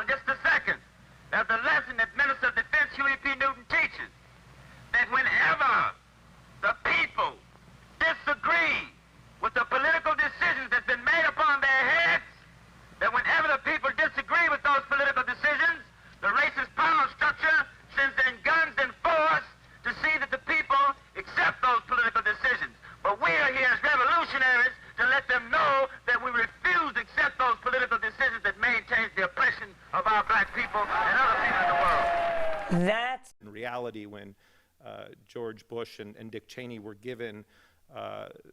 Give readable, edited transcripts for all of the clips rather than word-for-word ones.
August the 2nd. There's a lesson that Minister of Defense Huey P. Newton teaches, that whenever the people disagree with the political decisions that's been made upon their heads, that whenever the people disagree with those political decisions, the racist power structure sends in guns and force to see that the people accept those political decisions. But we are here as revolutionaries to let them know that we refuse to accept those political decisions that maintain the oppression of our black people and other people in the world. That's in reality, when George Bush and Dick Cheney were given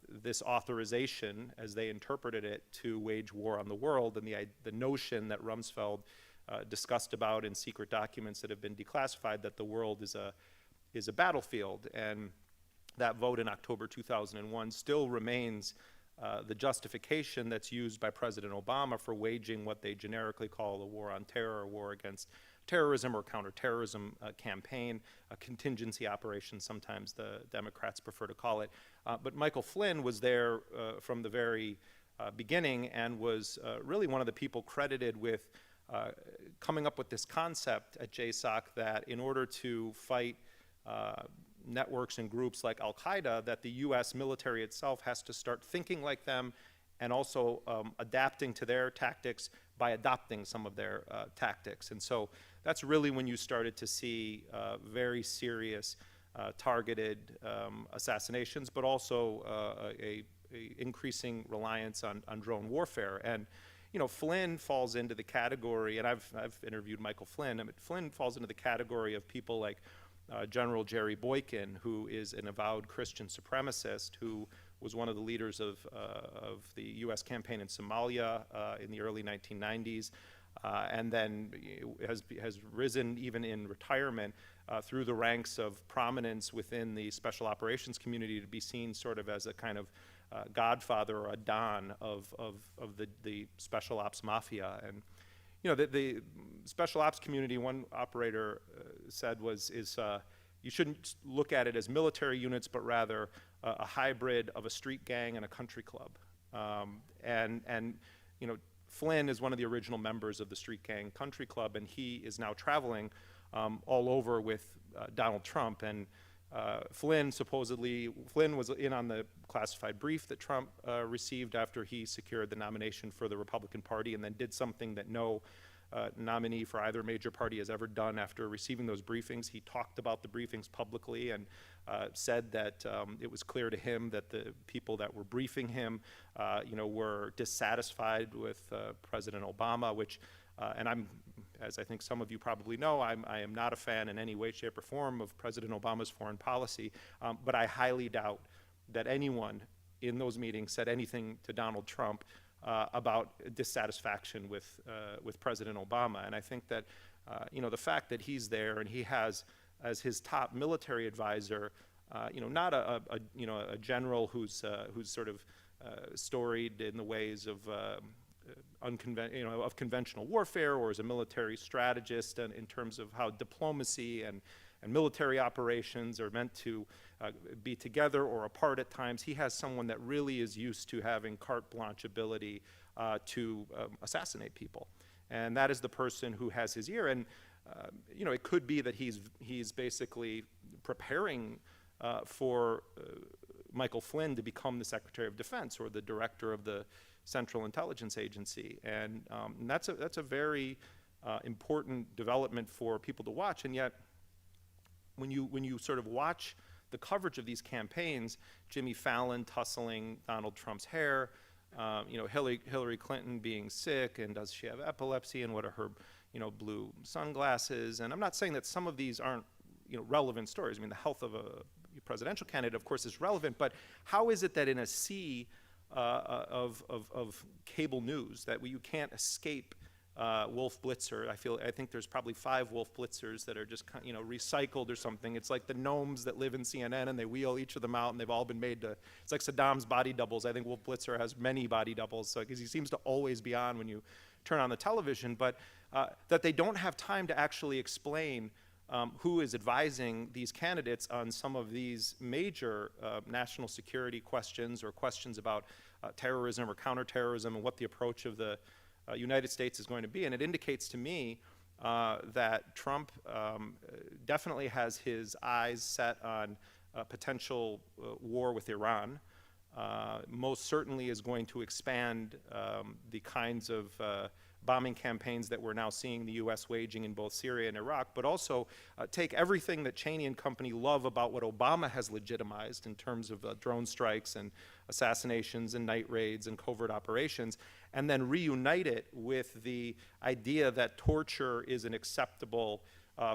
this authorization, as they interpreted it, to wage war on the world, and the notion that Rumsfeld discussed about in secret documents that have been declassified, that the world is a battlefield. And that vote in October 2001 still remains the justification that's used by President Obama for waging what they generically call a war on terror, a war against terrorism or counterterrorism campaign, a contingency operation, sometimes the Democrats prefer to call it. But Michael Flynn was there from the very beginning and was really one of the people credited with coming up with this concept at JSOC that in order to fight networks and groups like Al-Qaeda, that the US military itself has to start thinking like them and also adapting to their tactics by adopting some of their tactics. And so that's really when you started to see very serious targeted assassinations, but also a increasing reliance on drone warfare. And you know, Flynn falls into the category, and I've interviewed Michael Flynn. I mean, Flynn falls into the category of people like General Jerry Boykin, who is an avowed Christian supremacist, who was one of the leaders of the U.S. campaign in Somalia in the early 1990s, and then has risen even in retirement through the ranks of prominence within the special operations community to be seen sort of as a kind of godfather or a don of the special ops mafia. And you know, the special ops community, one operator said you shouldn't look at it as military units, but rather a hybrid of a street gang and a country club. And you know, Flynn is one of the original members of the street gang country club, and he is now traveling all over with Donald Trump. And Flynn was in on the classified brief that Trump received after he secured the nomination for the Republican Party, and then did something that no nominee for either major party has ever done after receiving those briefings. He talked about the briefings publicly and said that it was clear to him that the people that were briefing him were dissatisfied with President Obama, which and I'm, as I think some of you probably know, I am not a fan in any way, shape, or form of President Obama's foreign policy, but I highly doubt that anyone in those meetings said anything to Donald Trump about dissatisfaction with President Obama. And I think that the fact that he's there and he has as his top military advisor, not a general who's sort of storied in the ways of of conventional warfare, or as a military strategist, and in terms of how diplomacy and military operations are meant to be together or apart at times. He has someone that really is used to having carte blanche ability to assassinate people, and that is the person who has his ear. And it could be that he's basically preparing for Michael Flynn to become the Secretary of Defense or the director of the Central Intelligence Agency, and that's a very important development for people to watch. And yet, when you sort of watch the coverage of these campaigns, Jimmy Fallon tussling Donald Trump's hair, Hillary Clinton being sick, and does she have epilepsy, and what are her blue sunglasses? And I'm not saying that some of these aren't relevant stories. I mean, the health of a presidential candidate, of course, is relevant, but how is it that in a sea of cable news that you can't escape Wolf Blitzer? I think there's probably 5 Wolf Blitzers that are just recycled or something. It's like the gnomes that live in CNN, and they wheel each of them out, and they've all been made to. It's like Saddam's body doubles. I think Wolf Blitzer has many body doubles, because he seems to always be on when you turn on the television. But that they don't have time to actually explain who is advising these candidates on some of these major national security questions, or questions about terrorism or counterterrorism, and what the approach of the United States is going to be. And it indicates to me that Trump definitely has his eyes set on a potential war with Iran. Most certainly is going to expand the kinds of bombing campaigns that we're now seeing the U.S. waging in both Syria and Iraq, but also take everything that Cheney and company love about what Obama has legitimized in terms of drone strikes and assassinations and night raids and covert operations, and then reunite it with the idea that torture is an acceptable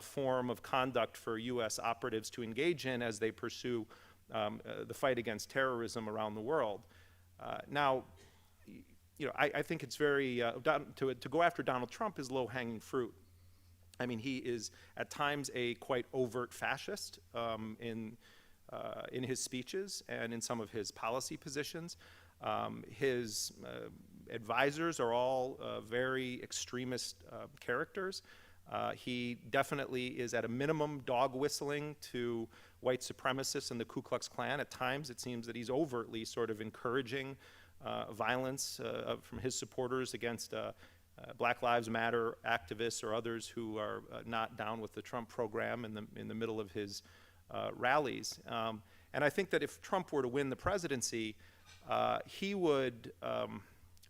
form of conduct for U.S. operatives to engage in as they pursue the fight against terrorism around the world. Now, I think it's very, to go after Donald Trump is low-hanging fruit. I mean, he is at times a quite overt fascist in his speeches and in some of his policy positions. His advisors are all very extremist characters. He definitely is at a minimum dog whistling to white supremacists and the Ku Klux Klan. At times it seems that he's overtly sort of encouraging violence from his supporters against Black Lives Matter activists or others who are not down with the Trump program in the middle of his rallies. And I think that if Trump were to win the presidency, he would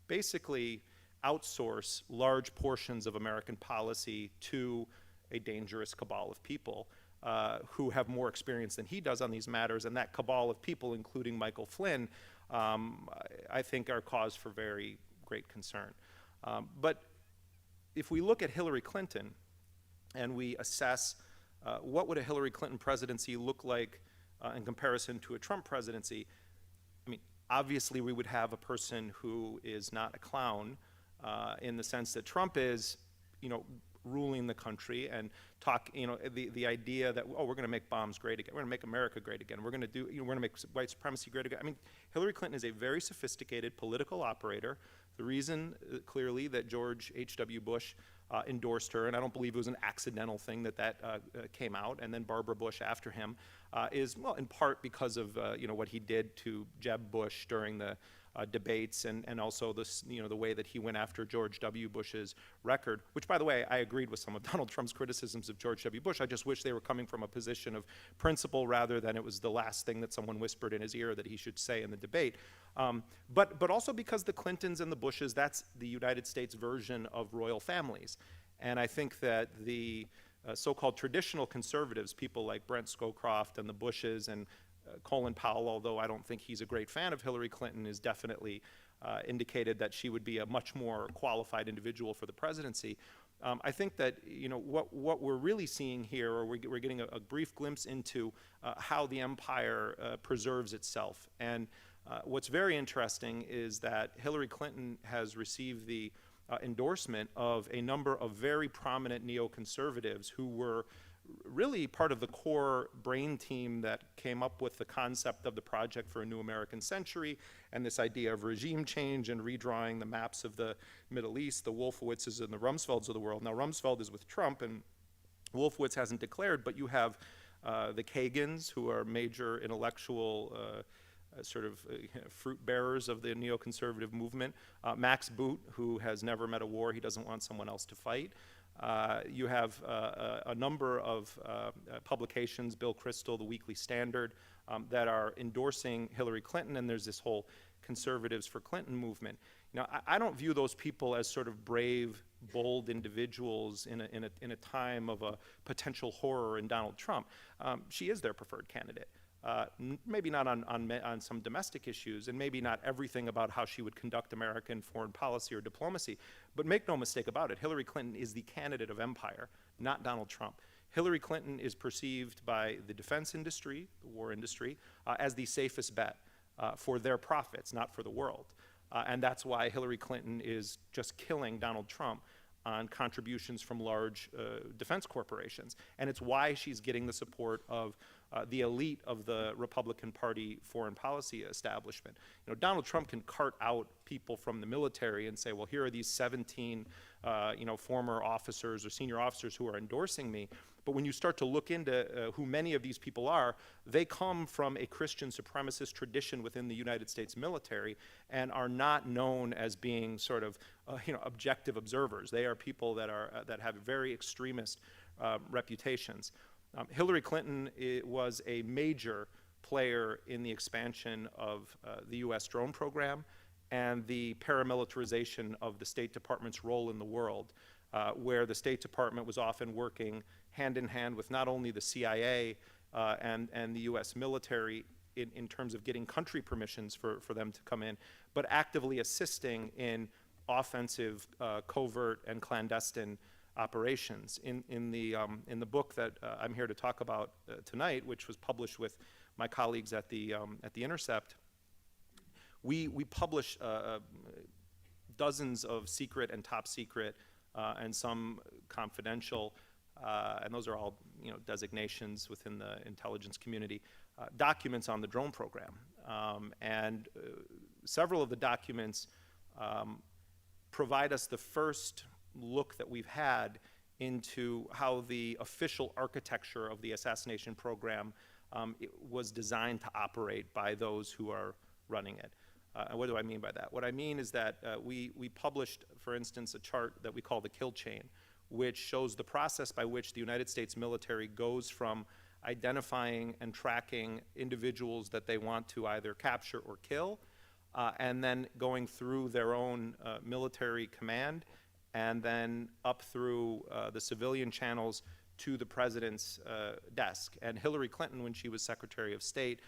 basically outsource large portions of American policy to a dangerous cabal of people who have more experience than he does on these matters, and that cabal of people, including Michael Flynn, I think are cause for very great concern. But if we look at Hillary Clinton and we assess what would a Hillary Clinton presidency look like in comparison to a Trump presidency, I mean, obviously we would have a person who is not a clown in the sense that Trump is, ruling the country and the idea that, oh, we're going to make bombs great again, we're going to make America great again, we're going to we're going to make white supremacy great again. I mean, Hillary Clinton is a very sophisticated political operator. The reason, clearly, that George H.W. Bush endorsed her, and I don't believe it was an accidental thing that came out, and then Barbara Bush after him, is, well, in part because of what he did to Jeb Bush during the debates, and also this, the way that he went after George W. Bush's record, which, by the way, I agreed with some of Donald Trump's criticisms of George W. Bush. I just wish they were coming from a position of principle rather than it was the last thing that someone whispered in his ear that he should say in the debate. But also because the Clintons and the Bushes, that's the United States version of royal families. And I think that the so-called traditional conservatives, people like Brent Scowcroft and the Bushes and Colin Powell, although I don't think he's a great fan of Hillary Clinton, is definitely indicated that she would be a much more qualified individual for the presidency. I think that what we're really seeing here, or we're getting a brief glimpse into how the empire preserves itself. And what's very interesting is that Hillary Clinton has received the endorsement of a number of very prominent neoconservatives who were really part of the core brain team that came up with the concept of the Project for a New American Century and this idea of regime change and redrawing the maps of the Middle East, the Wolfowitzes and the Rumsfelds of the world. Now, Rumsfeld is with Trump and Wolfowitz hasn't declared, but you have the Kagans, who are major intellectual fruit bearers of the neoconservative movement. Max Boot, who has never met a war, he doesn't want someone else to fight. You have a number of publications, Bill Kristol, the Weekly Standard, that are endorsing Hillary Clinton, and there's this whole Conservatives for Clinton movement. I don't view those people as sort of brave, bold individuals in a time of a potential horror in Donald Trump. She is their preferred candidate. Maybe not on some domestic issues, and maybe not everything about how she would conduct American foreign policy or diplomacy, but make no mistake about it, Hillary Clinton is the candidate of empire, not Donald Trump. Hillary Clinton is perceived by the defense industry, the war industry, as the safest bet for their profits, not for the world. And that's why Hillary Clinton is just killing Donald Trump on contributions from large defense corporations. And it's why she's getting the support of the elite of the Republican Party foreign policy establishment. You know, Donald Trump can cart out people from the military and say, well, here are these 17 you know, former officers or senior officers who are endorsing me. But when you start to look into who many of these people are, they come from a Christian supremacist tradition within the United States military and are not known as being sort of you know, objective observers. They are people that have very extremist reputations. Hillary Clinton was a major player in the expansion of the U.S. drone program and the paramilitarization of the State Department's role in the world, where the State Department was often working hand in hand with not only the CIA and the U.S. military in terms of getting country permissions for them to come in, but actively assisting in offensive, covert, and clandestine operations. In the book that I'm here to talk about tonight, which was published with my colleagues at the Intercept, we publish dozens of secret and top secret and some confidential, and those are all, you know, designations within the intelligence community, documents on the drone program. And several of the documents provide us the first look that we've had into how the official architecture of the assassination program was designed to operate by those who are running it. And what do I mean by that? What I mean is that we published, for instance, a chart that we call the kill chain, which shows the process by which the United States military goes from identifying and tracking individuals that they want to either capture or kill, and then going through their own military command, and then up through the civilian channels to the president's desk. And Hillary Clinton, when she was Secretary of State,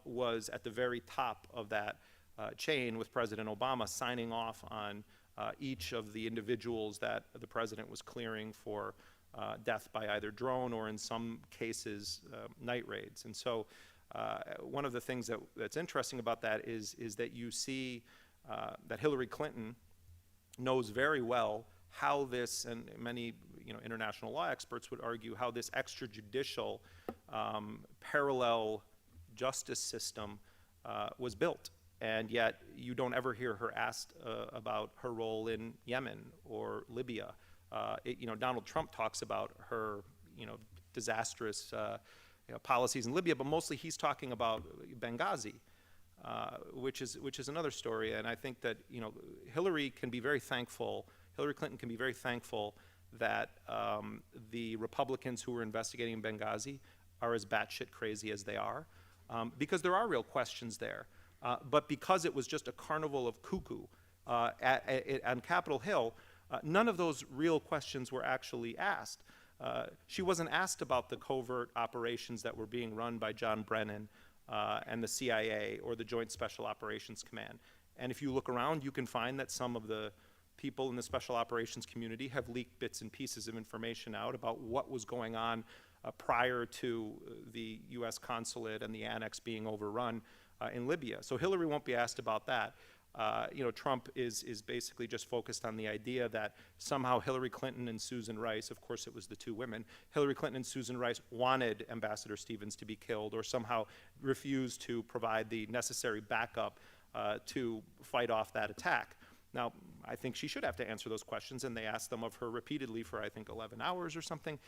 was at the very top of that chain, with President Obama signing off on each of the individuals that the president was clearing for death by either drone or, in some cases, night raids. And so one of the things that's interesting about that is that you see that Hillary Clinton knows very well how this, and many, you know, international law experts would argue, how this extrajudicial parallel justice system was built. And yet you don't ever hear her asked about her role in Yemen or Libya. You know, Donald Trump talks about her, you know, disastrous you know, policies in Libya, but mostly he's talking about Benghazi, which is another story. And I think that, you know, Hillary Clinton can be very thankful that the Republicans who were investigating Benghazi are as batshit crazy as they are, because there are real questions there. But because it was just a carnival of cuckoo on Capitol Hill, none of those real questions were actually asked. She wasn't asked about the covert operations that were being run by John Brennan and the CIA or the Joint Special Operations Command. And if you look around, you can find that some of the people in the special operations community have leaked bits and pieces of information out about what was going on prior to the U.S. consulate and the annex being overrun in Libya. So Hillary won't be asked about that. You know, Trump is basically just focused on the idea that somehow Hillary Clinton and Susan Rice, of course it was the two women, Hillary Clinton and Susan Rice wanted Ambassador Stevens to be killed, or somehow refused to provide the necessary backup to fight off that attack. Now, I think she should have to answer those questions, and they asked them of her repeatedly for, I think, 11 hours or something,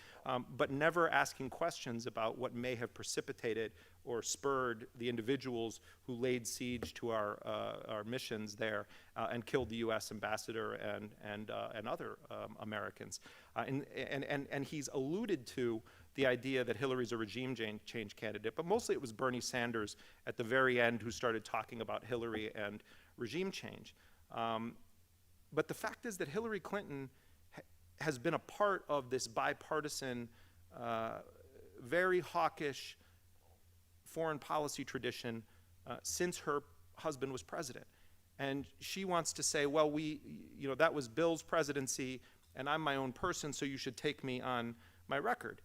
but never asking questions about what may have precipitated or spurred the individuals who laid siege to our missions there and killed the U.S. ambassador and other Americans. And he's alluded to the idea that Hillary's a regime change candidate, but mostly it was Bernie Sanders at the very end who started talking about Hillary and regime change. But the fact is that Hillary Clinton has been a part of this bipartisan, very hawkish foreign policy tradition since her husband was president. And she wants to say, well, you know, that was Bill's presidency and I'm my own person, so you should take me on my record.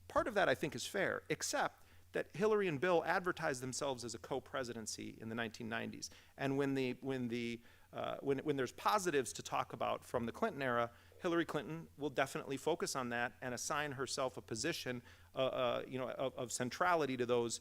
Part of that, I think, is fair, except that Hillary and Bill advertised themselves as a co-presidency in the 1990s. And when there's positives to talk about from the Clinton era, Hillary Clinton will definitely focus on that and assign herself a position, of centrality to those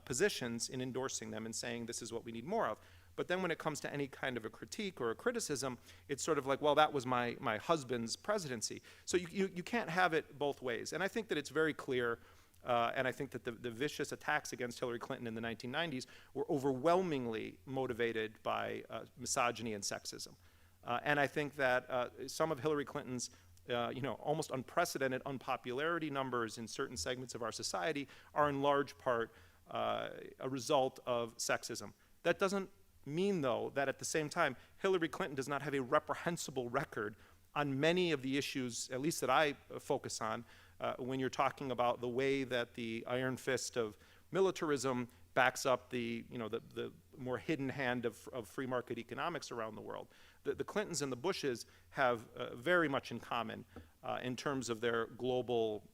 positions in endorsing them and saying this is what we need more of. But then when it comes to any kind of a critique or a criticism, it's sort of like, well, that was my husband's presidency. So you can't have it both ways. And I think that it's very clear, and I think that the vicious attacks against Hillary Clinton in the 1990s were overwhelmingly motivated by misogyny and sexism. And I think that some of Hillary Clinton's almost unprecedented unpopularity numbers in certain segments of our society are in large part a result of sexism. That doesn't mean, though, that at the same time, Hillary Clinton does not have a reprehensible record on many of the issues, at least that I focus on, when you're talking about the way that the iron fist of militarism backs up the more hidden hand of free market economics around the world. The Clintons and the Bushes have very much in common in terms of their global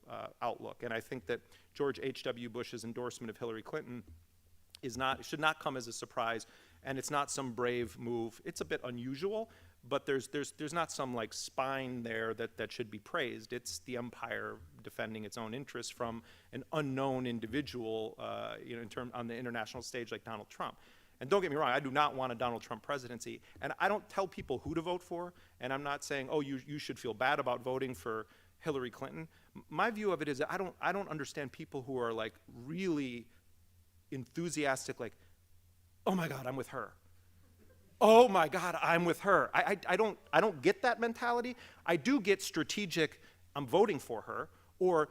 outlook. And I think that George H.W. Bush's endorsement of Hillary Clinton should not come as a surprise, and it's not some brave move. It's a bit unusual, but there's not some like spine there that should be praised. It's the empire defending its own interests from an unknown individual, on the international stage like Donald Trump. And don't get me wrong, I do not want a Donald Trump presidency, and I don't tell people who to vote for, and I'm not saying, oh, you should feel bad about voting for Hillary Clinton. My view of it is that I don't understand people who are like really enthusiastic, like, oh my God, I'm with her. Oh my God, I'm with her. I don't get that mentality. I do get strategic, I'm voting for her, or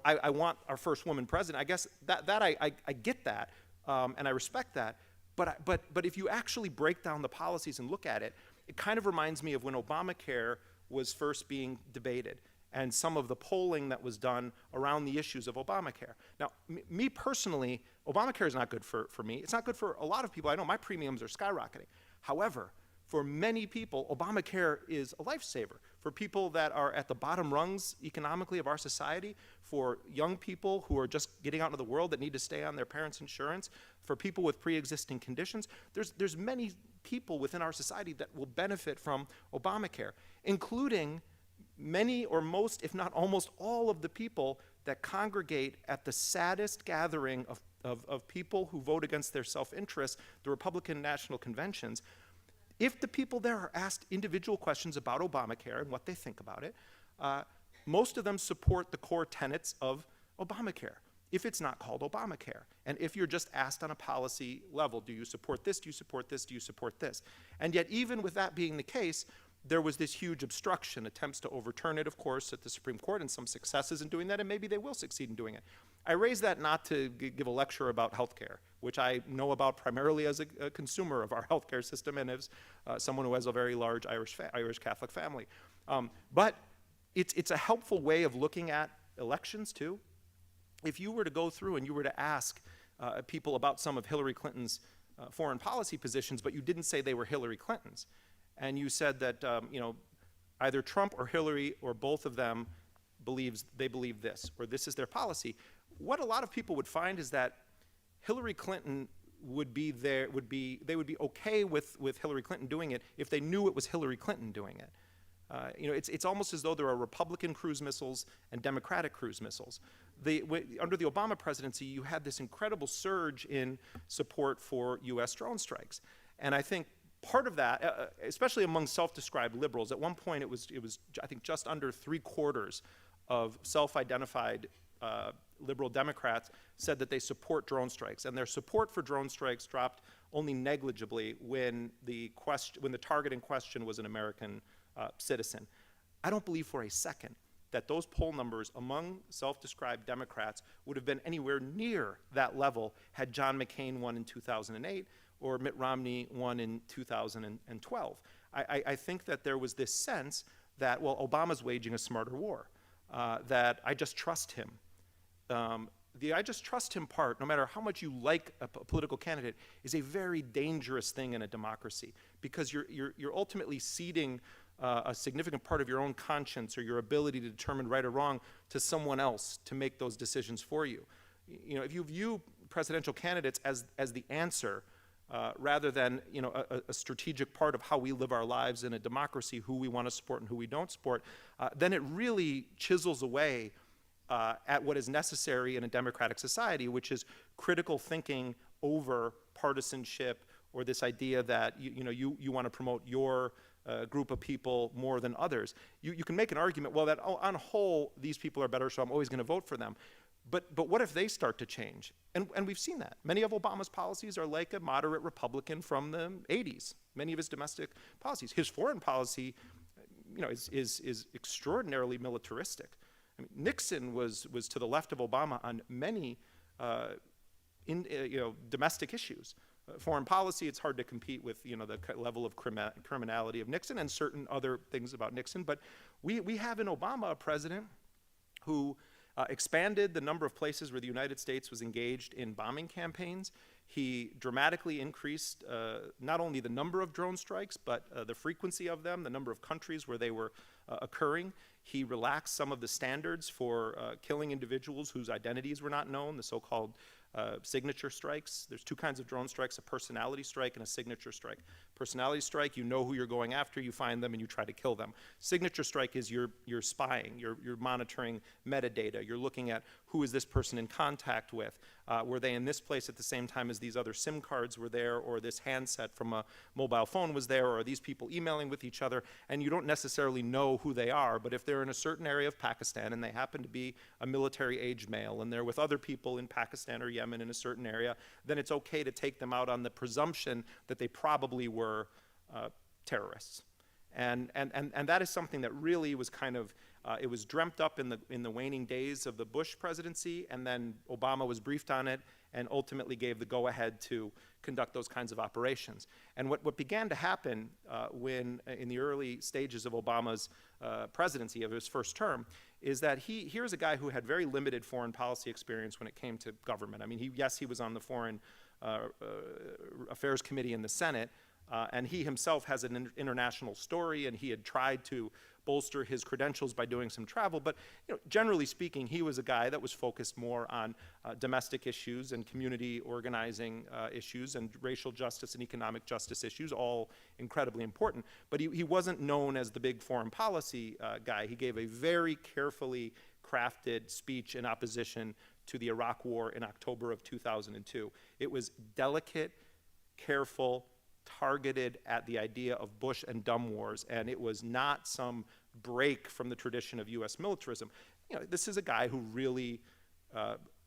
I want our first woman president. I guess that I get that, and I respect that. But if you actually break down the policies and look at it, it kind of reminds me of when Obamacare was first being debated and some of the polling that was done around the issues of Obamacare. Now, me personally, Obamacare is not good for me. It's not good for a lot of people. I know my premiums are skyrocketing. However, for many people, Obamacare is a lifesaver. For people that are at the bottom rungs economically of our society, for young people who are just getting out into the world that need to stay on their parents' insurance, for people with pre-existing conditions, there's many people within our society that will benefit from Obamacare, including many or most, if not almost all of the people that congregate at the saddest gathering of people who vote against their self-interest, the Republican National Conventions. If the people there are asked individual questions about Obamacare and what they think about it, most of them support the core tenets of Obamacare, if it's not called Obamacare. And if you're just asked on a policy level, do you support this, do you support this, do you support this? And yet, even with that being the case, there was this huge obstruction, attempts to overturn it, of course, at the Supreme Court, and some successes in doing that, and maybe they will succeed in doing it. I raise that not to give a lecture about healthcare, which I know about primarily as a consumer of our healthcare system and as someone who has a very large Irish Catholic family. But it's a helpful way of looking at elections, too. If you were to go through and you were to ask people about some of Hillary Clinton's foreign policy positions, but you didn't say they were Hillary Clinton's, and you said that either Trump or Hillary or both of them they believe this, or this is their policy, what a lot of people would find is that Hillary Clinton would be okay with Hillary Clinton doing it if they knew it was Hillary Clinton doing it. It's almost as though there are Republican cruise missiles and Democratic cruise missiles. Under the Obama presidency, you had this incredible surge in support for U.S. drone strikes. And I think part of that, especially among self-described liberals, at one point it was I think just under 3/4 of self-identified liberal Democrats said that they support drone strikes, and their support for drone strikes dropped only negligibly when the target in question was an American citizen. I don't believe for a second that those poll numbers among self-described Democrats would have been anywhere near that level had John McCain won in 2008 or Mitt Romney won in 2012. I think that there was this sense that, well, Obama's waging a smarter war, that I just trust him. The I just trust him part, no matter how much you like a political candidate, is a very dangerous thing in a democracy, because you're ultimately ceding a significant part of your own conscience or your ability to determine right or wrong to someone else to make those decisions for you. If you view presidential candidates as the answer, rather than a strategic part of how we live our lives in a democracy, who we want to support and who we don't support, then it really chisels away at what is necessary in a democratic society, which is critical thinking over partisanship, or this idea that you want to promote your group of people more than others. You can make an argument, well, that on a whole, these people are better, so I'm always going to vote for them. But what if they start to change? And we've seen that. Many of Obama's policies are like a moderate Republican from the 80s, many of his domestic policies. His foreign policy is extraordinarily militaristic. I mean, Nixon was to the left of Obama on many domestic issues. Foreign policy, it's hard to compete with the level of criminality of Nixon and certain other things about Nixon. But we have in Obama a president who expanded the number of places where the United States was engaged in bombing campaigns. He dramatically increased not only the number of drone strikes, but the frequency of them, the number of countries where they were occurring. He relaxed some of the standards for killing individuals whose identities were not known, the so-called signature strikes. There's two kinds of drone strikes, a personality strike and a signature strike. Personality strike, you know who you're going after, you find them and you try to kill them. Signature strike is you're spying, you're monitoring metadata, you're looking at who is this person in contact with. Were they in this place at the same time as these other SIM cards were there, or this handset from a mobile phone was there, or are these people emailing with each other? And you don't necessarily know who they are, but if they're in a certain area of Pakistan and they happen to be a military-aged male and they're with other people in Pakistan or Yemen in a certain area, then it's okay to take them out on the presumption that they probably were terrorists. And that is something that really was kind of, it was dreamt up in the waning days of the Bush presidency, and then Obama was briefed on it and ultimately gave the go-ahead to conduct those kinds of operations. And what began to happen when, in the early stages of Obama's presidency, of his first term, is that here's a guy who had very limited foreign policy experience when it came to government. I mean, yes, he was on the Foreign Affairs Committee in the Senate, and he himself has an international story, and he had tried to bolster his credentials by doing some travel. But generally speaking, he was a guy that was focused more on domestic issues and community organizing issues and racial justice and economic justice issues, all incredibly important. But he wasn't known as the big foreign policy guy. He gave a very carefully crafted speech in opposition to the Iraq War in October of 2002. It was delicate, careful, targeted at the idea of Bush and dumb wars, and it was not some break from the tradition of US militarism. This is a guy who really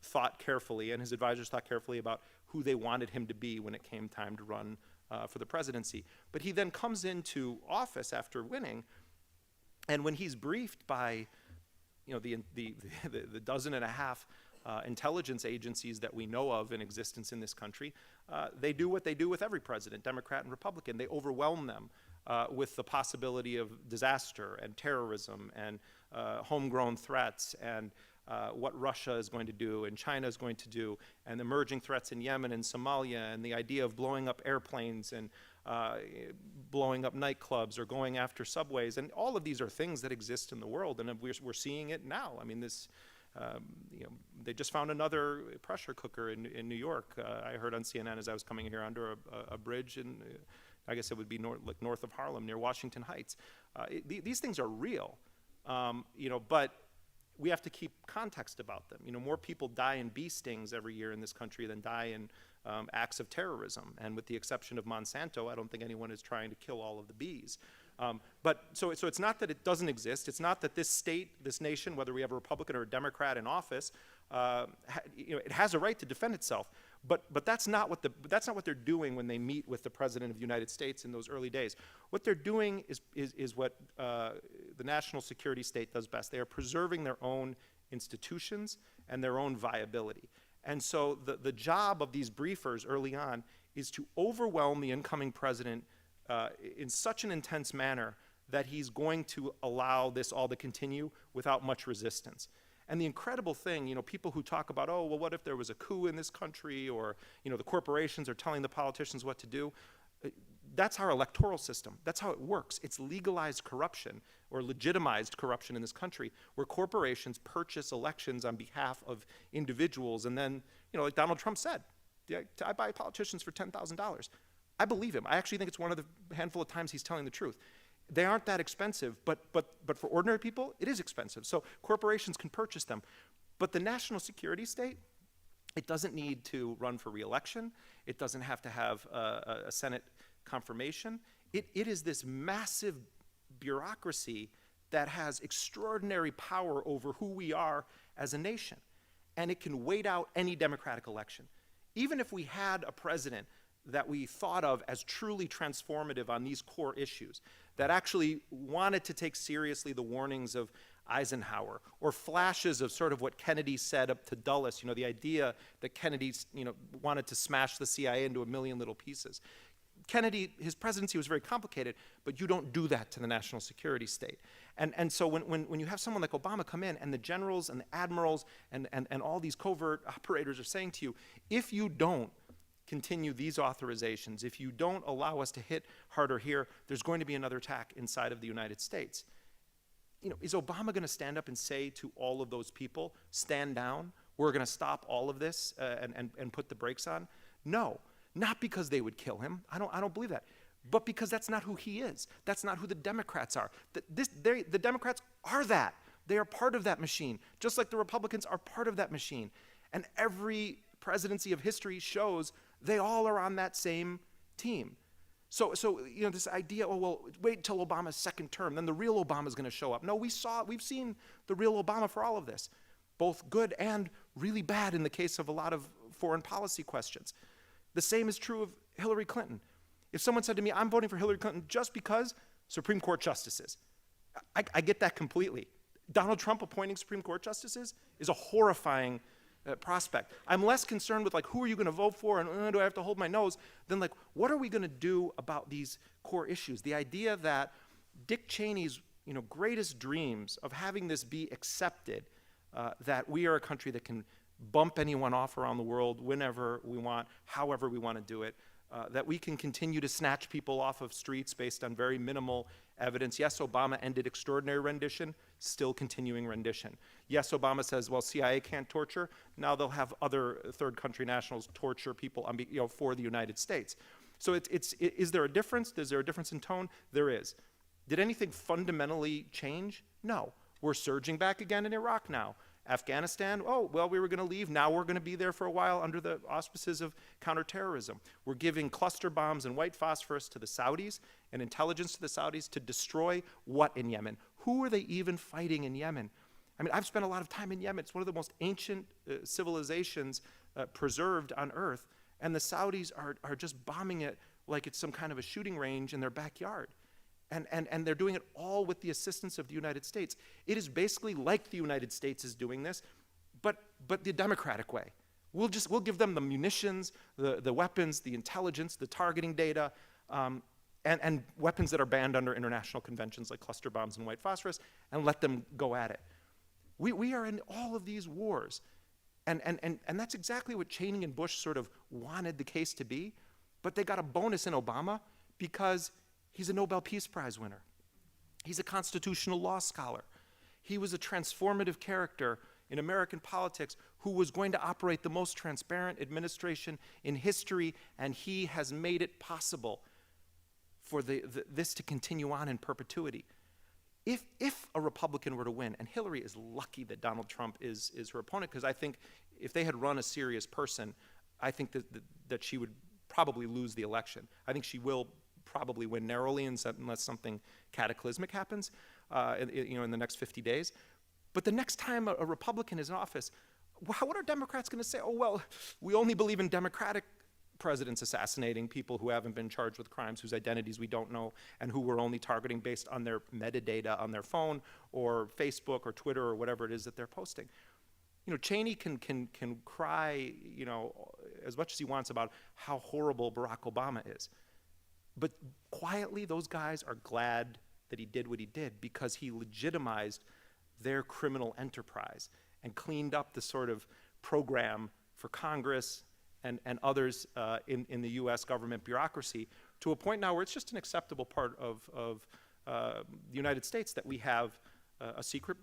thought carefully, and his advisors thought carefully about who they wanted him to be when it came time to run for the presidency. But he then comes into office after winning, and when he's briefed by the dozen and a half intelligence agencies that we know of in existence in this country, they do what they do with every president, Democrat and Republican. They overwhelm them with the possibility of disaster and terrorism and homegrown threats and what Russia is going to do and China is going to do, and emerging threats in Yemen and Somalia, and the idea of blowing up airplanes and blowing up nightclubs or going after subways. And all of these are things that exist in the world, and we're seeing it now. I mean, they just found another pressure cooker in New York. I heard on CNN as I was coming here under a bridge in, I guess it would be north of Harlem, near Washington Heights. These things are real, but we have to keep context about them. More people die in bee stings every year in this country than die in acts of terrorism. And with the exception of Monsanto, I don't think anyone is trying to kill all of the bees. So it's not that it doesn't exist. It's not that this state, this nation, whether we have a Republican or a Democrat in office, it has a right to defend itself. But that's not what they're doing when they meet with the President of the United States in those early days. What they're doing is what the national security state does best. They are preserving their own institutions and their own viability. And so the job of these briefers early on is to overwhelm the incoming president in such an intense manner that he's going to allow this all to continue without much resistance. And the incredible thing, people who talk about, oh, well, what if there was a coup in this country, or, the corporations are telling the politicians what to do? That's our electoral system. That's how it works. It's legalized corruption or legitimized corruption in this country, where corporations purchase elections on behalf of individuals. And then, like Donald Trump said, I buy politicians for $10,000. I believe him. I actually think it's one of the handful of times he's telling the truth. They aren't that expensive, but for ordinary people, it is expensive. So corporations can purchase them. But the national security state, it doesn't need to run for re-election. It doesn't have to have a Senate confirmation. It is this massive bureaucracy that has extraordinary power over who we are as a nation. And it can wait out any democratic election. Even if we had a president that we thought of as truly transformative on these core issues, that actually wanted to take seriously the warnings of Eisenhower, or flashes of sort of what Kennedy said up to Dulles, the idea that Kennedy, wanted to smash the CIA into a million little pieces. Kennedy, his presidency was very complicated, but you don't do that to the national security state. And so when you have someone like Obama come in, and the generals and the admirals and all these covert operators are saying to you, if you don't continue these authorizations, if you don't allow us to hit harder here, there's going to be another attack inside of the United States. Is Obama going to stand up and say to all of those people, stand down, we're going to stop all of this and put the brakes on? No, not because they would kill him. I don't believe that. But because that's not who he is. That's not who the Democrats are. The Democrats are that. They are part of that machine, just like the Republicans are part of that machine. And every presidency of history shows they all are on that same team. So this idea, wait till Obama's second term, then the real Obama's going to show up. No, we've seen the real Obama for all of this, both good and really bad in the case of a lot of foreign policy questions. The same is true of Hillary Clinton. If someone said to me, I'm voting for Hillary Clinton just because Supreme Court justices, I get that completely. Donald Trump appointing Supreme Court justices is a horrifying prospect. I'm less concerned with who are you going to vote for, and do I have to hold my nose, than what are we going to do about these core issues? The idea that Dick Cheney's greatest dreams of having this be accepted, that we are a country that can bump anyone off around the world whenever we want, however we want to do it, that we can continue to snatch people off of streets based on very minimal evidence. Yes, Obama ended extraordinary rendition, still continuing rendition. Yes, Obama says, well, CIA can't torture. Now they'll have other third country nationals torture people for the United States. So is there a difference? Is there a difference in tone? There is. Did anything fundamentally change? No. We're surging back again in Iraq now. Afghanistan, we were going to leave. Now we're going to be there for a while under the auspices of counterterrorism. We're giving cluster bombs and white phosphorus to the Saudis and intelligence to the Saudis to destroy what in Yemen? Who are they even fighting in Yemen? I mean, I've spent a lot of time in Yemen. It's one of the most ancient civilizations preserved on earth, and the Saudis are just bombing it like it's some kind of a shooting range in their backyard. And they're doing it all with the assistance of the United States. It is basically like the United States is doing this, but the democratic way. We'll give them the munitions, the weapons, the intelligence, the targeting data, and weapons that are banned under international conventions like cluster bombs and white phosphorus, and let them go at it. We are in all of these wars, and that's exactly what Cheney and Bush sort of wanted the case to be, but they got a bonus in Obama because he's a Nobel Peace Prize winner. He's a constitutional law scholar. He was a transformative character in American politics who was going to operate the most transparent administration in history, and he has made it possible for this to continue on in perpetuity. If a Republican were to win, and Hillary is lucky that Donald Trump is her opponent, because I think if they had run a serious person, I think that she would probably lose the election. I think she will probably win narrowly unless something cataclysmic happens in the next 50 days. But the next time a Republican is in office, what are Democrats going to say? Oh, well, we only believe in Democratic presidents assassinating people who haven't been charged with crimes, whose identities we don't know, and who we're only targeting based on their metadata on their phone or Facebook or Twitter or whatever it is that they're posting. Cheney can cry, as much as he wants about how horrible Barack Obama is. But quietly, those guys are glad that he did what he did because he legitimized their criminal enterprise and cleaned up the sort of program for Congress and others in the U.S. government bureaucracy to a point now where it's just an acceptable part of the United States that we have a secret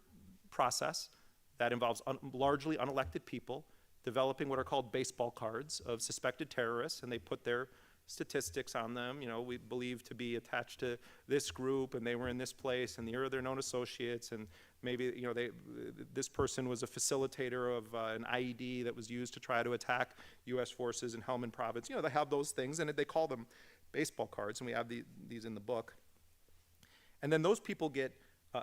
process that involves largely unelected people developing what are called baseball cards of suspected terrorists, and they put their statistics on them. You know, we believe to be attached to this group, and they were in this place, and here are their known associates, and maybe, you know, this person was a facilitator of an IED that was used to try to attack U.S. forces in Helmand province. You know, they have those things, and they call them baseball cards, and we have these in the book. And then those people get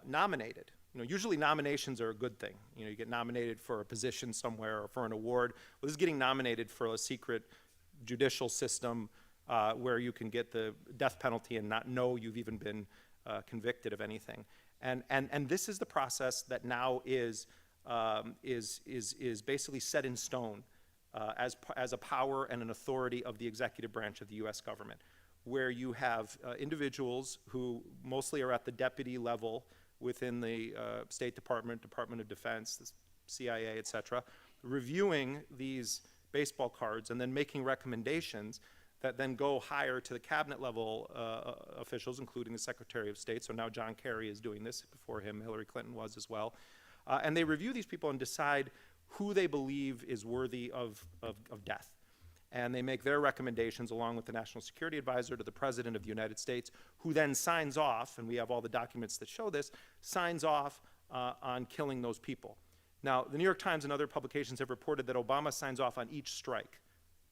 nominated. You know, usually nominations are a good thing. You know, you get nominated for a position somewhere or for an award. Well, this is getting nominated for a secret judicial system where you can get the death penalty and not know you've even been convicted of anything. And this is the process that now is basically set in stone as a power and an authority of the executive branch of the U.S. government, where you have individuals who mostly are at the deputy level within the State Department, Department of Defense, the CIA, et cetera, reviewing these baseball cards and then making recommendations that then go higher to the cabinet level officials, including the Secretary of State. So now John Kerry is doing this. Before him, Hillary Clinton was as well. And they review these people and decide who they believe is worthy of death. And they make their recommendations along with the National Security Advisor to the President of the United States, who then signs off, and we have all the documents that show this, signs off on killing those people. Now, the New York Times and other publications have reported that Obama signs off on each strike.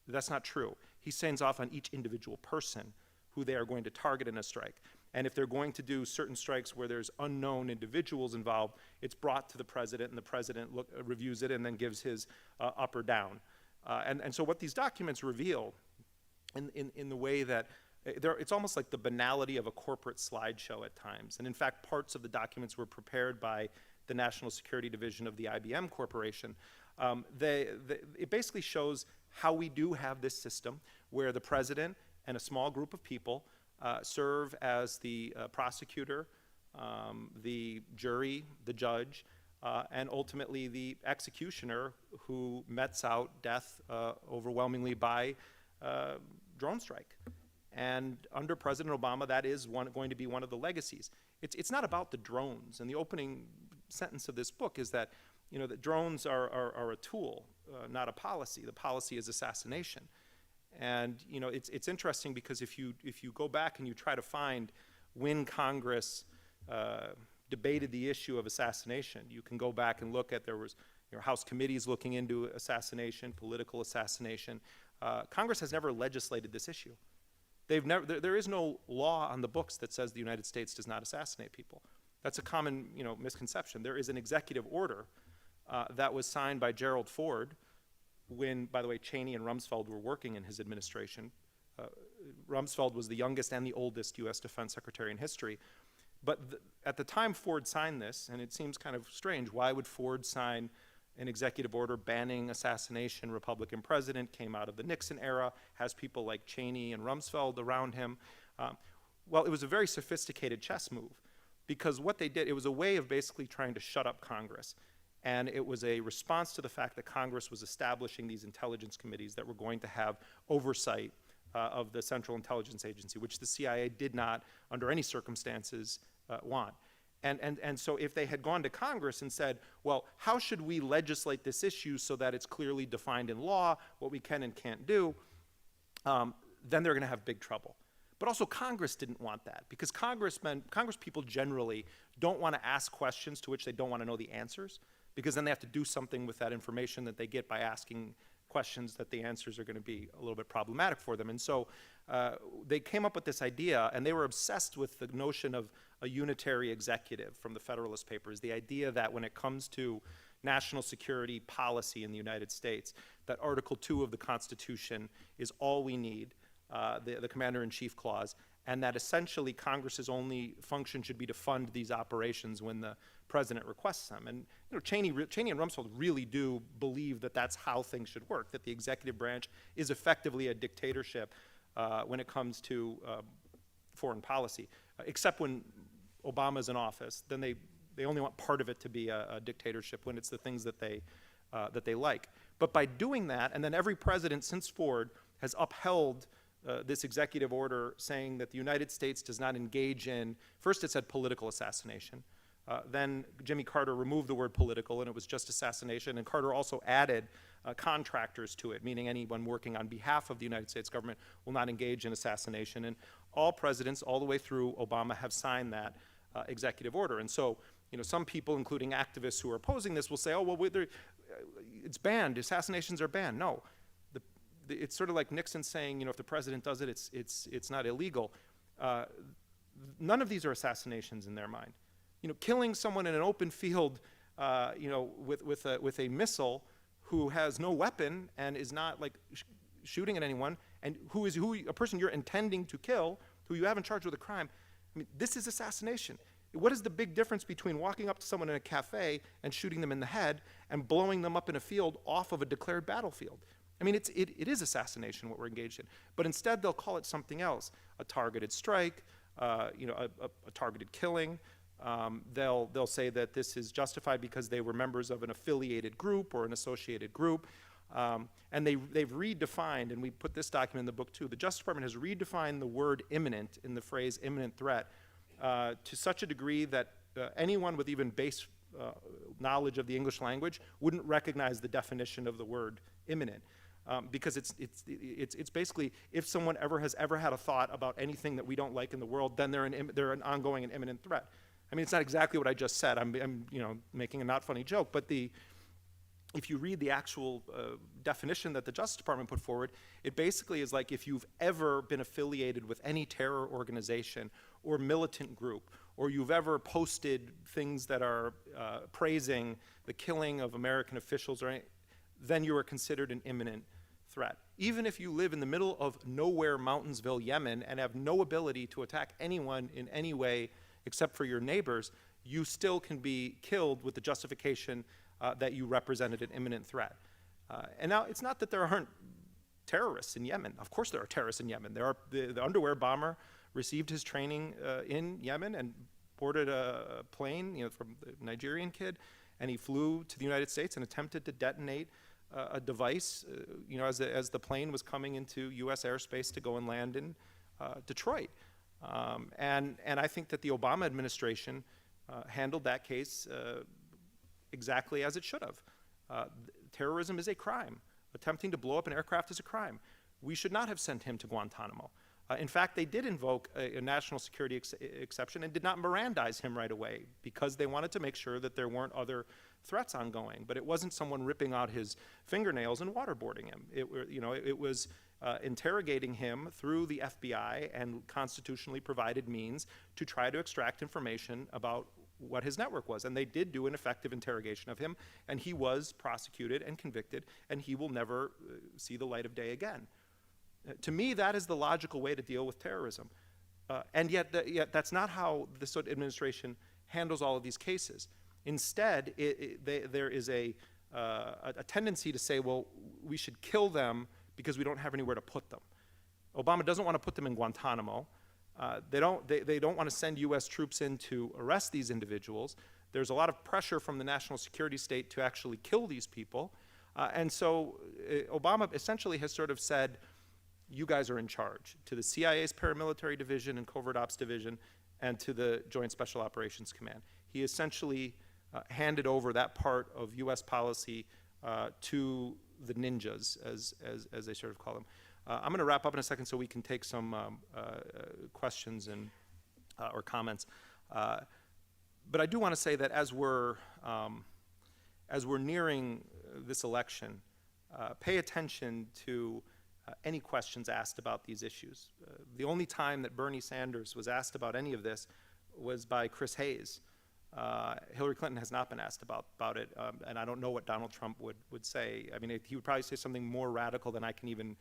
That's not true. He signs off on each individual person who they are going to target in a strike. And if they're going to do certain strikes where there's unknown individuals involved, it's brought to the President, and the President reviews it and then gives his up or down. And so what these documents reveal in the way that it's almost like the banality of a corporate slideshow at times. And in fact, parts of the documents were prepared by the National Security Division of the IBM Corporation. It basically shows how we do have this system where the President and a small group of people serve as the prosecutor, the jury, the judge, and ultimately the executioner who metes out death overwhelmingly by drone strike. And under President Obama, that is going to be one of the legacies. It's not about the drones. And the opening sentence of this book is that, you know, that drones are a tool, not a policy. The policy is assassination. And, you know, it's interesting because if you go back and you try to find when Congress debated the issue of assassination, you can go back and look at, there was, you know, House committees looking into assassination, political assassination. Congress has never legislated this issue. There is no law on the books that says the United States does not assassinate people. That's a common, you know, misconception. There is an executive order that was signed by Gerald Ford when, by the way, Cheney and Rumsfeld were working in his administration. Rumsfeld was the youngest and the oldest U.S. Defense Secretary in history. But at the time Ford signed this, and it seems kind of strange, why would Ford sign an executive order banning assassination? Republican president, came out of the Nixon era, has people like Cheney and Rumsfeld around him. Well, it was a very sophisticated chess move, because what they did, it was a way of basically trying to shut up Congress. And it was a response to the fact that Congress was establishing these intelligence committees that were going to have oversight of the Central Intelligence Agency, which the CIA did not, under any circumstances, want. And so if they had gone to Congress and said, well, how should we legislate this issue so that it's clearly defined in law, what we can and can't do, then they're going to have big trouble. But also Congress didn't want that, because Congress people generally don't want to ask questions to which they don't want to know the answers, because then they have to do something with that information that they get by asking questions that the answers are going to be a little bit problematic for them. And so they came up with this idea, and they were obsessed with the notion of a unitary executive from the Federalist Papers, the idea that when it comes to national security policy in the United States, that Article 2 of the Constitution is all we need, the Commander-in-Chief Clause, and that essentially Congress's only function should be to fund these operations when the president requests them. And you know, Cheney and Rumsfeld really do believe that that's how things should work, that the executive branch is effectively a dictatorship when it comes to foreign policy, except when Obama's in office. Then they only want part of it to be a dictatorship when it's the things that they like. But by doing that, and then every president since Ford has upheld this executive order saying that the United States does not engage in, first it said political assassination, Then Jimmy Carter removed the word political, and it was just assassination. And Carter also added contractors to it, meaning anyone working on behalf of the United States government will not engage in assassination. And all presidents, all the way through Obama, have signed that executive order. And so, some people, including activists who are opposing this, will say, oh, well, it's banned. Assassinations are banned. No. It's sort of like Nixon saying, if the president does it, it's not illegal. None of these are assassinations in their mind. Killing someone in an open field, with a missile who has no weapon and is not like shooting at anyone, and a person you're intending to kill, who you haven't charged with a crime. I mean, this is assassination. What is the big difference between walking up to someone in a cafe and shooting them in the head and blowing them up in a field off of a declared battlefield? I mean, it is assassination what we're engaged in. But instead, they'll call it something else: a targeted strike, a targeted killing. They'll say that this is justified because they were members of an affiliated group or an associated group. And they've redefined, and we put this document in the book too, the Justice Department has redefined the word imminent in the phrase imminent threat to such a degree that anyone with even base knowledge of the English language wouldn't recognize the definition of the word imminent. Because it's basically, if someone has ever had a thought about anything that we don't like in the world, then they're an ongoing and imminent threat. I mean, it's not exactly what I just said. I'm making a not funny joke, but if you read the actual definition that the Justice Department put forward, it basically is like if you've ever been affiliated with any terror organization or militant group, or you've ever posted things that are praising the killing of American officials, then you are considered an imminent threat. Even if you live in the middle of nowhere, Mountains,ville, Yemen, and have no ability to attack anyone in any way except for your neighbors, you still can be killed with the justification that you represented an imminent threat. And now, it's not that there aren't terrorists in Yemen. Of course there are terrorists in Yemen. There are the underwear bomber received his training in Yemen and boarded a plane from a Nigerian kid, and he flew to the United States and attempted to detonate a device as the plane was coming into U.S. airspace to go and land in Detroit. And I think that the Obama administration handled that case exactly as it should have. Terrorism is a crime. Attempting to blow up an aircraft is a crime. We should not have sent him to Guantanamo. In fact, they did invoke a national security exception and did not Mirandize him right away because they wanted to make sure that there weren't other threats ongoing. But it wasn't someone ripping out his fingernails and waterboarding him. It was interrogating him through the FBI and constitutionally provided means to try to extract information about what his network was. And they did do an effective interrogation of him, and he was prosecuted and convicted, and he will never see the light of day again. To me, that is the logical way to deal with terrorism. And yet that's not how this administration handles all of these cases. Instead, there is a tendency to say, well, we should kill them because we don't have anywhere to put them. Obama doesn't want to put them in Guantanamo. They don't want to send U.S. troops in to arrest these individuals. There's a lot of pressure from the national security state to actually kill these people. And so Obama essentially has sort of said, you guys are in charge, to the CIA's paramilitary division and covert ops division and to the Joint Special Operations Command. He essentially handed over that part of U.S. policy to the ninjas, as they sort of call them. I'm going to wrap up in a second so we can take some questions and or comments. But I do want to say that as we're nearing this election, pay attention to any questions asked about these issues. The only time that Bernie Sanders was asked about any of this was by Chris Hayes. Hillary Clinton has not been asked about it, and I don't know what Donald Trump would say. I mean, he would probably say something more radical than I can even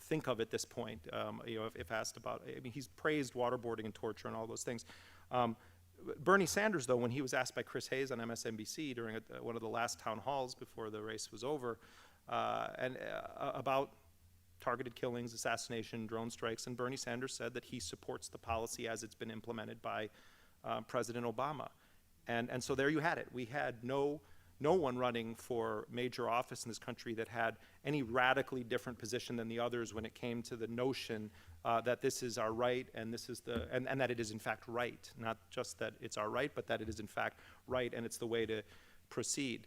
think of at this point, if asked about it. I mean, he's praised waterboarding and torture and all those things. Bernie Sanders, though, when he was asked by Chris Hayes on MSNBC during one of the last town halls before the race was over, about targeted killings, assassination, drone strikes, and Bernie Sanders said that he supports the policy as it's been implemented by President Obama. And so there you had it. We had no no one running for major office in this country that had any radically different position than the others when it came to the notion that this is our right and this is and that it is in fact right. Not just that it's our right, but that it is in fact right and it's the way to proceed.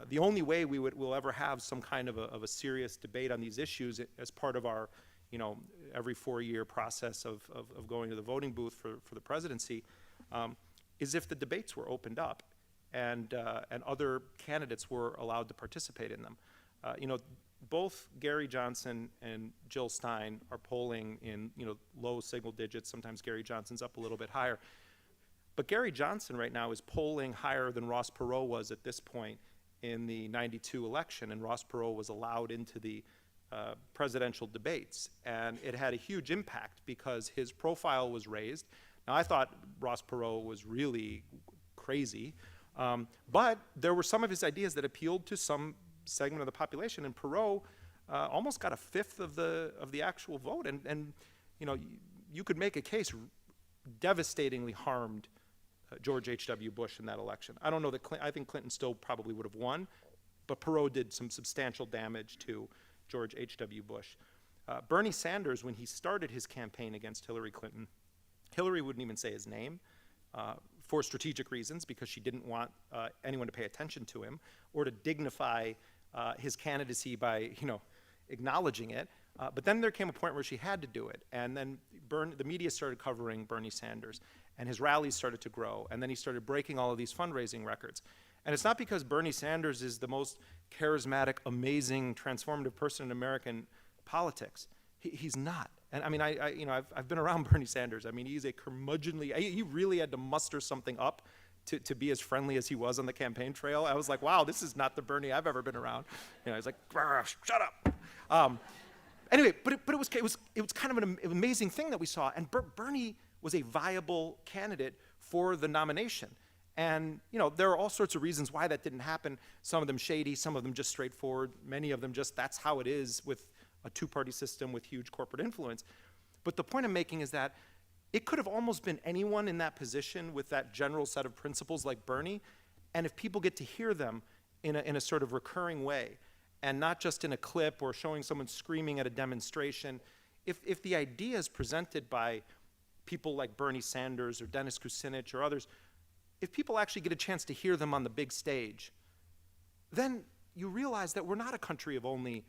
The only way we'll ever have some kind of a serious debate on these issues as part of our, every 4-year process of going to the voting booth for the presidency is if the debates were opened up and other candidates were allowed to participate in them. Both Gary Johnson and Jill Stein are polling in low single digits. Sometimes Gary Johnson's up a little bit higher. But Gary Johnson right now is polling higher than Ross Perot was at this point in the '92 election, and Ross Perot was allowed into the presidential debates. And it had a huge impact because his profile was raised. Now, I thought Ross Perot was really crazy, but there were some of his ideas that appealed to some segment of the population, and Perot almost got a fifth of the actual vote. And you could make a case devastatingly harmed George H.W. Bush in that election. I don't know that I think Clinton still probably would have won, but Perot did some substantial damage to George H.W. Bush. Bernie Sanders, when he started his campaign against Hillary Clinton, Hillary wouldn't even say his name for strategic reasons, because she didn't want anyone to pay attention to him or to dignify his candidacy by acknowledging it. But then there came a point where she had to do it, and then the media started covering Bernie Sanders, and his rallies started to grow, and then he started breaking all of these fundraising records. And it's not because Bernie Sanders is the most charismatic, amazing, transformative person in American politics. He's not. And I mean, I've been around Bernie Sanders. I mean, he's a curmudgeonly, he really had to muster something up to be as friendly as he was on the campaign trail. I was like, wow, this is not the Bernie I've ever been around. He's like, shut up. Anyway, but it was kind of an amazing thing that we saw. And Bernie was a viable candidate for the nomination. And there are all sorts of reasons why that didn't happen. Some of them shady, some of them just straightforward. Many of them just that's how it is with a two-party system with huge corporate influence. But the point I'm making is that it could have almost been anyone in that position with that general set of principles like Bernie. And if people get to hear them in a sort of recurring way, and not just in a clip or showing someone screaming at a demonstration, if the ideas presented by people like Bernie Sanders or Dennis Kucinich or others, if people actually get a chance to hear them on the big stage, then you realize that we're not a country of only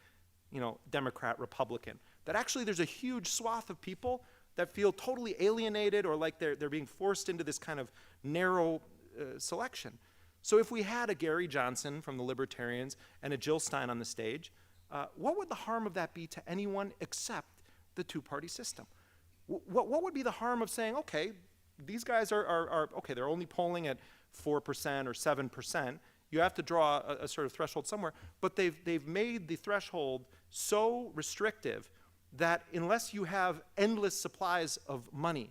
Democrat, Republican, that actually there's a huge swath of people that feel totally alienated or like they're being forced into this kind of narrow selection. So if we had a Gary Johnson from the Libertarians and a Jill Stein on the stage, what would the harm of that be to anyone except the two-party system? What would be the harm of saying, okay, these guys are okay, they're only polling at 4% or 7%. You have to draw a sort of threshold somewhere, but they've made the threshold so restrictive that unless you have endless supplies of money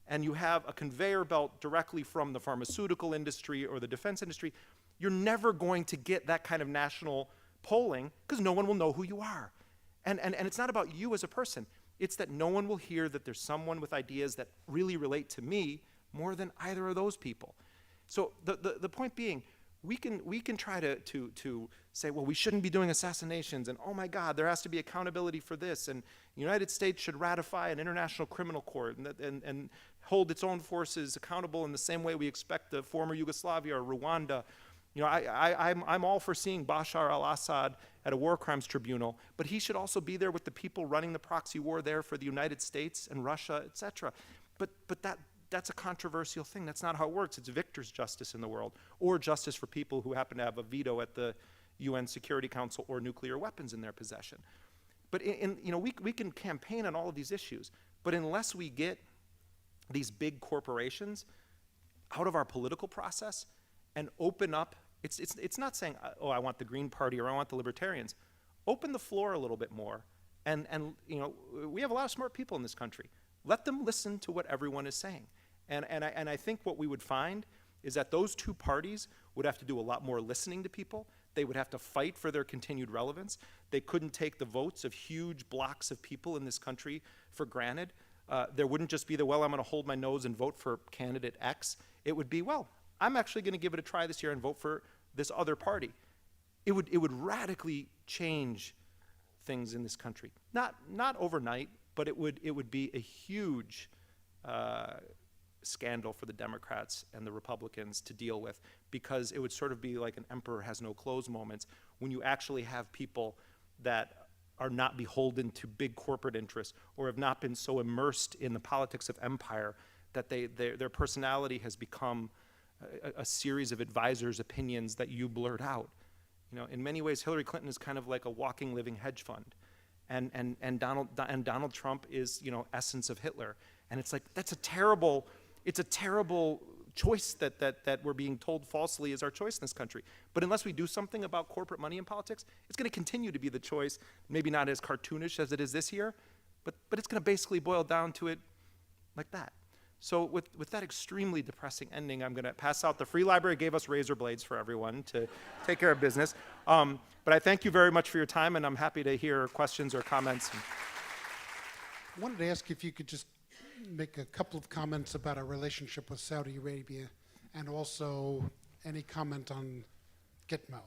and you have a conveyor belt directly from the pharmaceutical industry or the defense industry, you're never going to get that kind of national polling because no one will know who you are. And it's not about you as a person. It's that no one will hear that there's someone with ideas that really relate to me more than either of those people. So the point being, we can try to say, well, we shouldn't be doing assassinations, and oh my God, there has to be accountability for this, and the United States should ratify an international criminal court and hold its own forces accountable in the same way we expect the former Yugoslavia or Rwanda. I'm all for seeing Bashar al-Assad at a war crimes tribunal, but he should also be there with the people running the proxy war there for the United States and Russia, etc. But that's a controversial thing. That's not how it works. It's victor's justice in the world, or justice for people who happen to have a veto at the UN Security Council or nuclear weapons in their possession. But we can campaign on all of these issues, but unless we get these big corporations out of our political process and open up, it's not saying, oh, I want the Green Party or I want the Libertarians. Open the floor a little bit more, and we have a lot of smart people in this country. Let them listen to what everyone is saying. And I think what we would find is that those two parties would have to do a lot more listening to people. They would have to fight for their continued relevance. They couldn't take the votes of huge blocks of people in this country for granted. There wouldn't just be the, well, I'm going to hold my nose and vote for candidate X. It would be, well, I'm actually going to give it a try this year and vote for this other party, it would radically change things in this country. Not overnight, but it would be a huge scandal for the Democrats and the Republicans to deal with, because it would sort of be like an emperor has no clothes moments when you actually have people that are not beholden to big corporate interests or have not been so immersed in the politics of empire that their personality has become a series of advisors' opinions that you blurt out. You know, in many ways, Hillary Clinton is kind of like a walking, living hedge fund, and Donald Trump is, you know, essence of Hitler. And it's like, it's a terrible choice that we're being told falsely is our choice in this country. But unless we do something about corporate money in politics, it's going to continue to be the choice. Maybe not as cartoonish as it is this year, but it's going to basically boil down to it like that. So with that extremely depressing ending, I'm going to pass out. The Free Library gave us razor blades for everyone to take care of business. But I thank you very much for your time, and I'm happy to hear questions or comments. I wanted to ask if you could just make a couple of comments about our relationship with Saudi Arabia, and also any comment on Gitmo.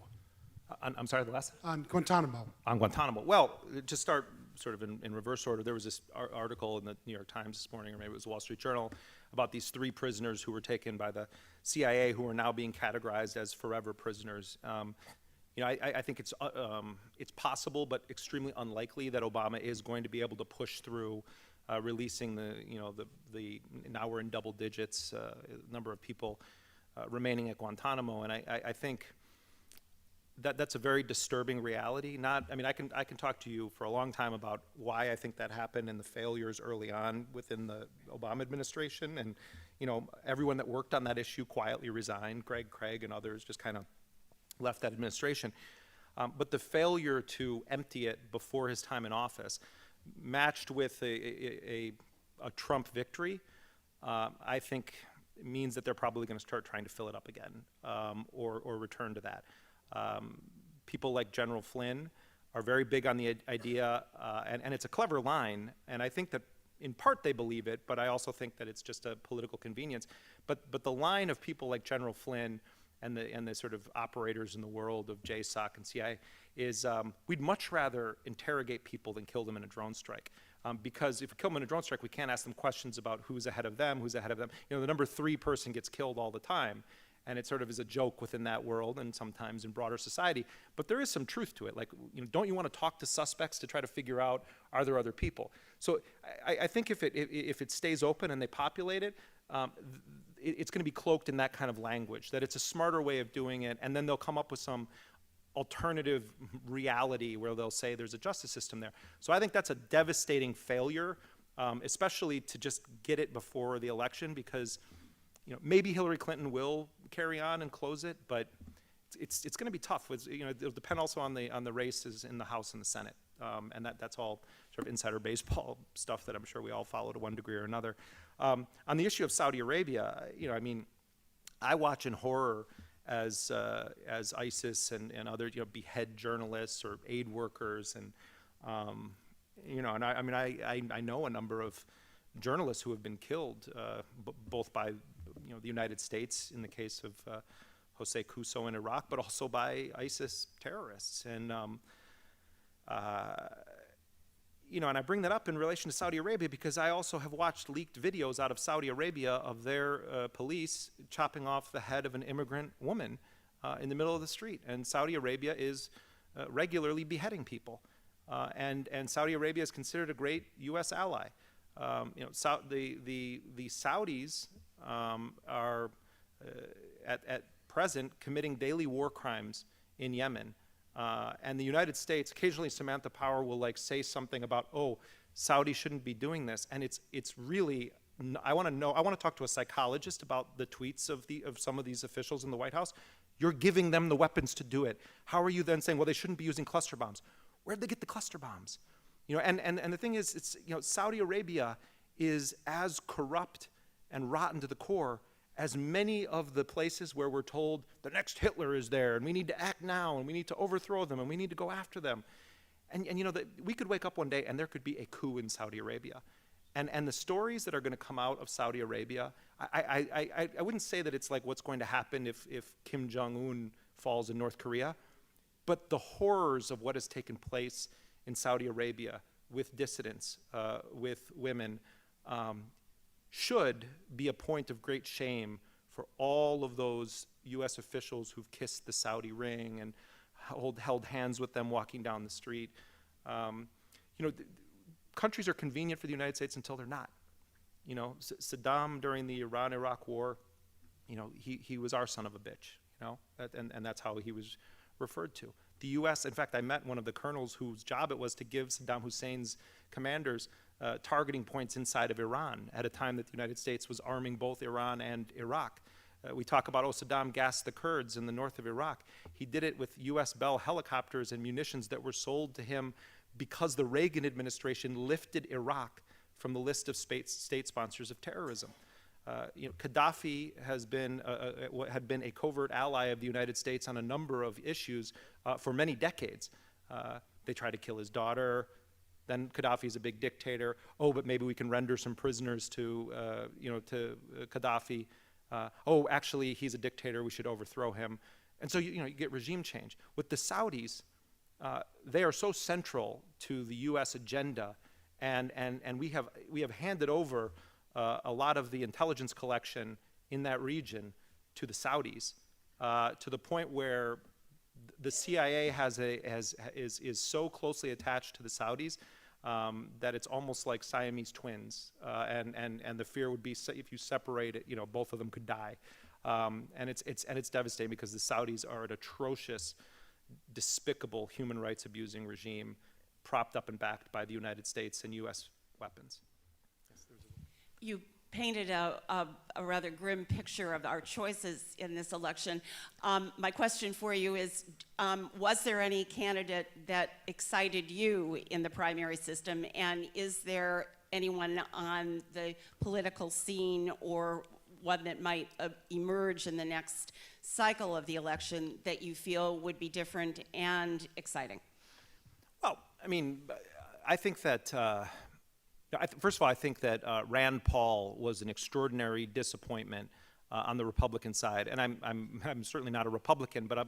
I'm sorry, the last? On Guantanamo. On Guantanamo. Well, to start sort of in reverse order, there was this article in the New York Times this morning, or maybe it was the Wall Street Journal, about these 3 prisoners who were taken by the CIA who are now being categorized as forever prisoners. You know, I think it's possible, but extremely unlikely that Obama is going to be able to push through releasing the now we're in double digits number of people remaining at Guantanamo, and I think that's a very disturbing reality. I mean, I can talk to you for a long time about why I think that happened and the failures early on within the Obama administration, and you know, everyone that worked on that issue quietly resigned. Greg Craig and others just kind of left that administration. But the failure to empty it before his time in office, matched with a Trump victory, I think means that they're probably going to start trying to fill it up again, or return to that. People like General Flynn are very big on the idea, and it's a clever line, and I think that in part they believe it, but I also think that it's just a political convenience. But the line of people like General Flynn and the sort of operators in the world of JSOC and CIA is we'd much rather interrogate people than kill them in a drone strike. Because if we kill them in a drone strike, we can't ask them questions about who's ahead of them, who's ahead of them. You know, the number 3 person gets killed all the time, and it sort of is a joke within that world and sometimes in broader society. But there is some truth to it. Like, you know, don't you want to talk to suspects to try to figure out, are there other people? So I think if it stays open and they populate it, it's going to be cloaked in that kind of language, that it's a smarter way of doing it, and then they'll come up with some alternative reality where they'll say there's a justice system there. So I think that's a devastating failure, especially to just get it before the election, because you know, maybe Hillary Clinton will carry on and close it, but it's going to be tough. You know, it'll depend also on the races in the House and the Senate, and that's all sort of insider baseball stuff that I'm sure we all follow to one degree or another. On the issue of Saudi Arabia, you know, I mean, I watch in horror as ISIS and other, you know, behead journalists or aid workers, and you know, and I mean, I know a number of journalists who have been killed, both by, you know, the United States in the case of Jose Cuso in Iraq, but also by ISIS terrorists. And you know, and I bring that up in relation to Saudi Arabia because I also have watched leaked videos out of Saudi Arabia of their police chopping off the head of an immigrant woman in the middle of the street. And Saudi Arabia is regularly beheading people. And Saudi Arabia is considered a great U.S. ally. You know, the Saudis are at present committing daily war crimes in Yemen. And the United States, occasionally Samantha Power will like say something about, oh, Saudi shouldn't be doing this. And it's really, I want to talk to a psychologist about the tweets of some of these officials in the White House. You're giving them the weapons to do it. How are you then saying, well, they shouldn't be using cluster bombs? Where'd they get the cluster bombs? You know, and the thing is, it's, you know, Saudi Arabia is as corrupt and rotten to the core as many of the places where we're told the next Hitler is there and we need to act now and we need to overthrow them and we need to go after them. And you know, we could wake up one day and there could be a coup in Saudi Arabia. And the stories that are going to come out of Saudi Arabia, I wouldn't say that it's like what's going to happen if Kim Jong-un falls in North Korea. But the horrors of what has taken place in Saudi Arabia with dissidents, with women, should be a point of great shame for all of those U.S. officials who've kissed the Saudi ring and held hands with them walking down the street. Countries are convenient for the United States until they're not. Saddam during the Iran-Iraq war, he was our son of a bitch, and that's how he was referred to. The U.S., in fact, I met one of the colonels whose job it was to give Saddam Hussein's commanders targeting points inside of Iran at a time that the United States was arming both Iran and Iraq. We talk about, Saddam gassed the Kurds in the north of Iraq. He did it with U.S. Bell helicopters and munitions that were sold to him because the Reagan administration lifted Iraq from the list of state sponsors of terrorism. Gaddafi had been a covert ally of the United States on a number of issues for many decades. They tried to kill his daughter. Then Gaddafi's a big dictator. But maybe we can render some prisoners to Gaddafi. Actually, he's a dictator. We should overthrow him. And so you get regime change. With the Saudis, they are so central to the U.S. agenda, and we have handed over a lot of the intelligence collection in that region to the Saudis, to the point where the CIA is so closely attached to the Saudis that it's almost like Siamese twins, and the fear would be if you separate it, both of them could die, and it's devastating because the Saudis are an atrocious, despicable human rights abusing regime, propped up and backed by the United States and U.S. weapons. You painted a rather grim picture of our choices in this election. My question for you is, was there any candidate that excited you in the primary system, and is there anyone on the political scene or one that might emerge in the next cycle of the election that you feel would be different and exciting? Well, I think that first of all, I think that Rand Paul was an extraordinary disappointment on the Republican side, and I'm certainly not a Republican, but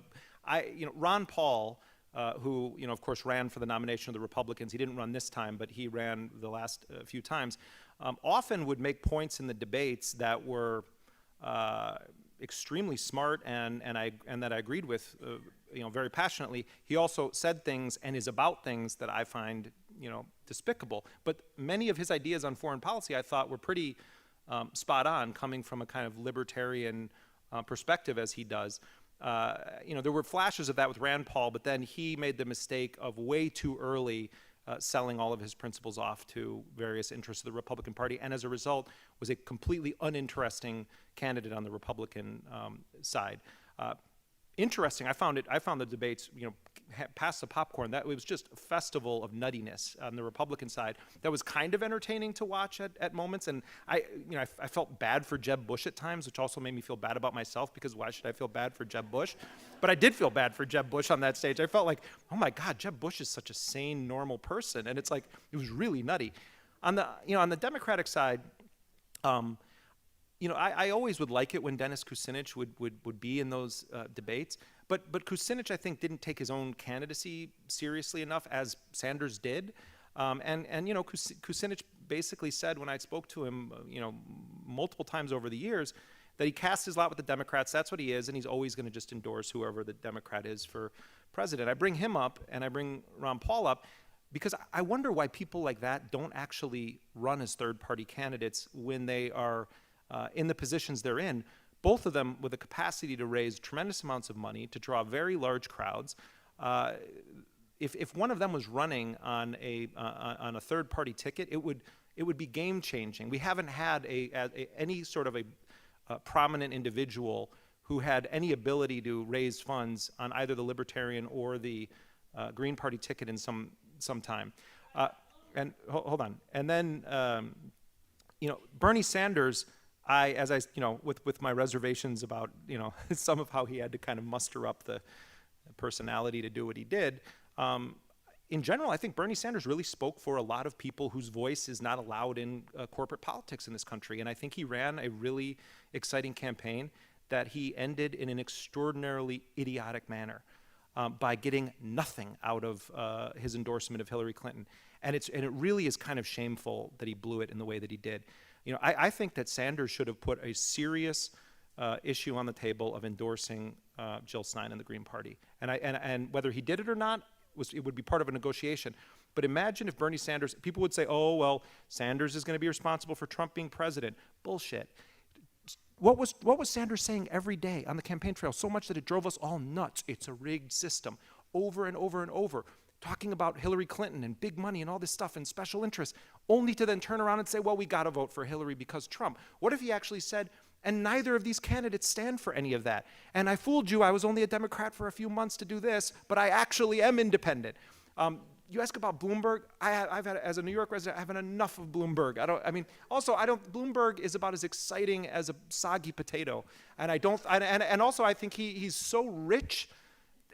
Ron Paul, who of course ran for the nomination of the Republicans. He didn't run this time, but he ran the last few times. Often would make points in the debates that were extremely smart and that I agreed with, very passionately. He also said things and is about things that I find despicable. But many of his ideas on foreign policy I thought were pretty spot on, coming from a kind of libertarian perspective as he does. There were flashes of that with Rand Paul, but then he made the mistake of way too early selling all of his principles off to various interests of the Republican Party, and as a result was a completely uninteresting candidate on the Republican side. Interesting. I found the debates, past the popcorn, that it was just a festival of nuttiness on the Republican side. That was kind of entertaining to watch at moments, and I felt bad for Jeb Bush at times, which also made me feel bad about myself, because why should I feel bad for Jeb Bush? But I did feel bad for Jeb Bush on that stage. I felt like, oh my God, Jeb Bush is such a sane, normal person, and it's like it was really nutty. On the Democratic side, I always would like it when Dennis Kucinich would be in those debates, but Kucinich, I think, didn't take his own candidacy seriously enough, as Sanders did, Kucinich basically said, when I spoke to him, multiple times over the years, that he casts his lot with the Democrats. That's what he is, and he's always going to just endorse whoever the Democrat is for president. I bring him up, and I bring Ron Paul up, because I wonder why people like that don't actually run as third-party candidates when they are in the positions they're in, both of them with the capacity to raise tremendous amounts of money, to draw very large crowds. If one of them was running on a third-party ticket, it would be game-changing. We haven't had any sort of a prominent individual who had any ability to raise funds on either the Libertarian or the Green Party ticket in some time. And hold on. And then, Bernie Sanders, with my reservations about, some of how he had to kind of muster up the personality to do what he did, in general, I think Bernie Sanders really spoke for a lot of people whose voice is not allowed in corporate politics in this country. And I think he ran a really exciting campaign that he ended in an extraordinarily idiotic manner by getting nothing out of his endorsement of Hillary Clinton. And it really is kind of shameful that he blew it in the way that he did. You know, I think that Sanders should have put a serious issue on the table of endorsing Jill Stein and the Green Party. And whether he did it or not, it would be part of a negotiation. But imagine if Bernie Sanders, people would say, oh, well, Sanders is going to be responsible for Trump being president. Bullshit. What was Sanders saying every day on the campaign trail? So much that it drove us all nuts. It's a rigged system. Over and over and over. Talking about Hillary Clinton and big money and all this stuff and special interests, only to then turn around and say, well, we got to vote for Hillary because Trump. What if he actually said, and neither of these candidates stand for any of that? And I fooled you. I was only a Democrat for a few months to do this, but I actually am independent. You ask about Bloomberg. I've had, as a New York resident, I've had enough of Bloomberg. Bloomberg is about as exciting as a soggy potato. And also I think he's so rich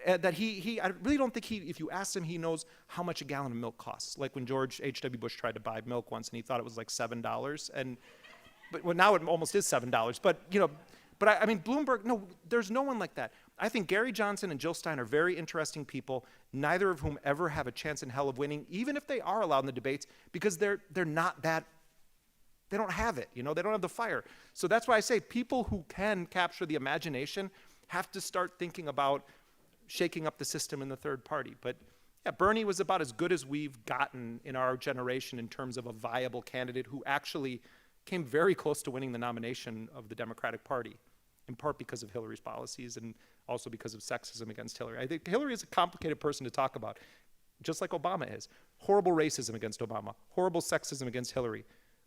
that I really don't think if you ask him, he knows how much a gallon of milk costs. Like when George H.W. Bush tried to buy milk once and he thought it was like $7. But now it almost is $7. But, you know, Bloomberg, no, there's no one like that. I think Gary Johnson and Jill Stein are very interesting people, neither of whom ever have a chance in hell of winning, even if they are allowed in the debates, because they're not that, they don't have it, you know, they don't have the fire. So that's why I say people who can capture the imagination have to start thinking about shaking up the system in the third party. But yeah, Bernie was about as good as we've gotten in our generation in terms of a viable candidate who actually came very close to winning the nomination of the Democratic Party, in part because of Hillary's policies and also because of sexism against Hillary. I think Hillary is a complicated person to talk about, just like Obama is. Horrible racism against Obama, horrible sexism against Hillary,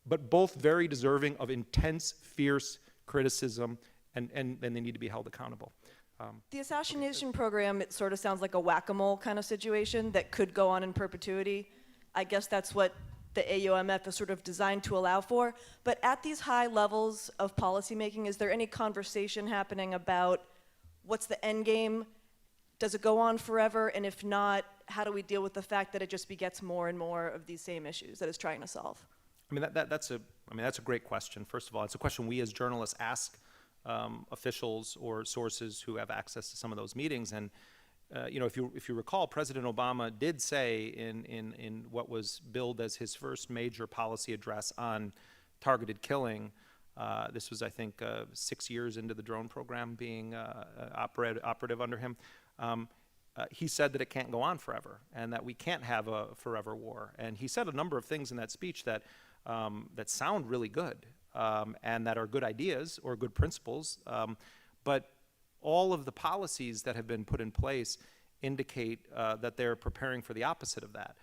but both very deserving of intense, fierce criticism, and they need to be held accountable. The Assassination program, it sort of sounds like a whack-a-mole kind of situation that could go on in perpetuity. I guess that's what the AUMF is sort of designed to allow for. But at these high levels of policymaking, is there any conversation happening about what's the end game? Does it go on forever? And if not, how do we deal with the fact that it just begets more and more of these same issues that it's trying to solve? I mean, that's a great question. First of all, it's a question we as journalists ask officials or sources who have access to some of those meetings. And you know, if you recall, President Obama did say in what was billed as his first major policy address on targeted killing, this was, I think, 6 years into the drone program being operative under him, he said that it can't go on forever and that we can't have a forever war. And he said a number of things in that speech that sound really good and that are good ideas or good principles, but all of the policies that have been put in place indicate that they're preparing for the opposite of that.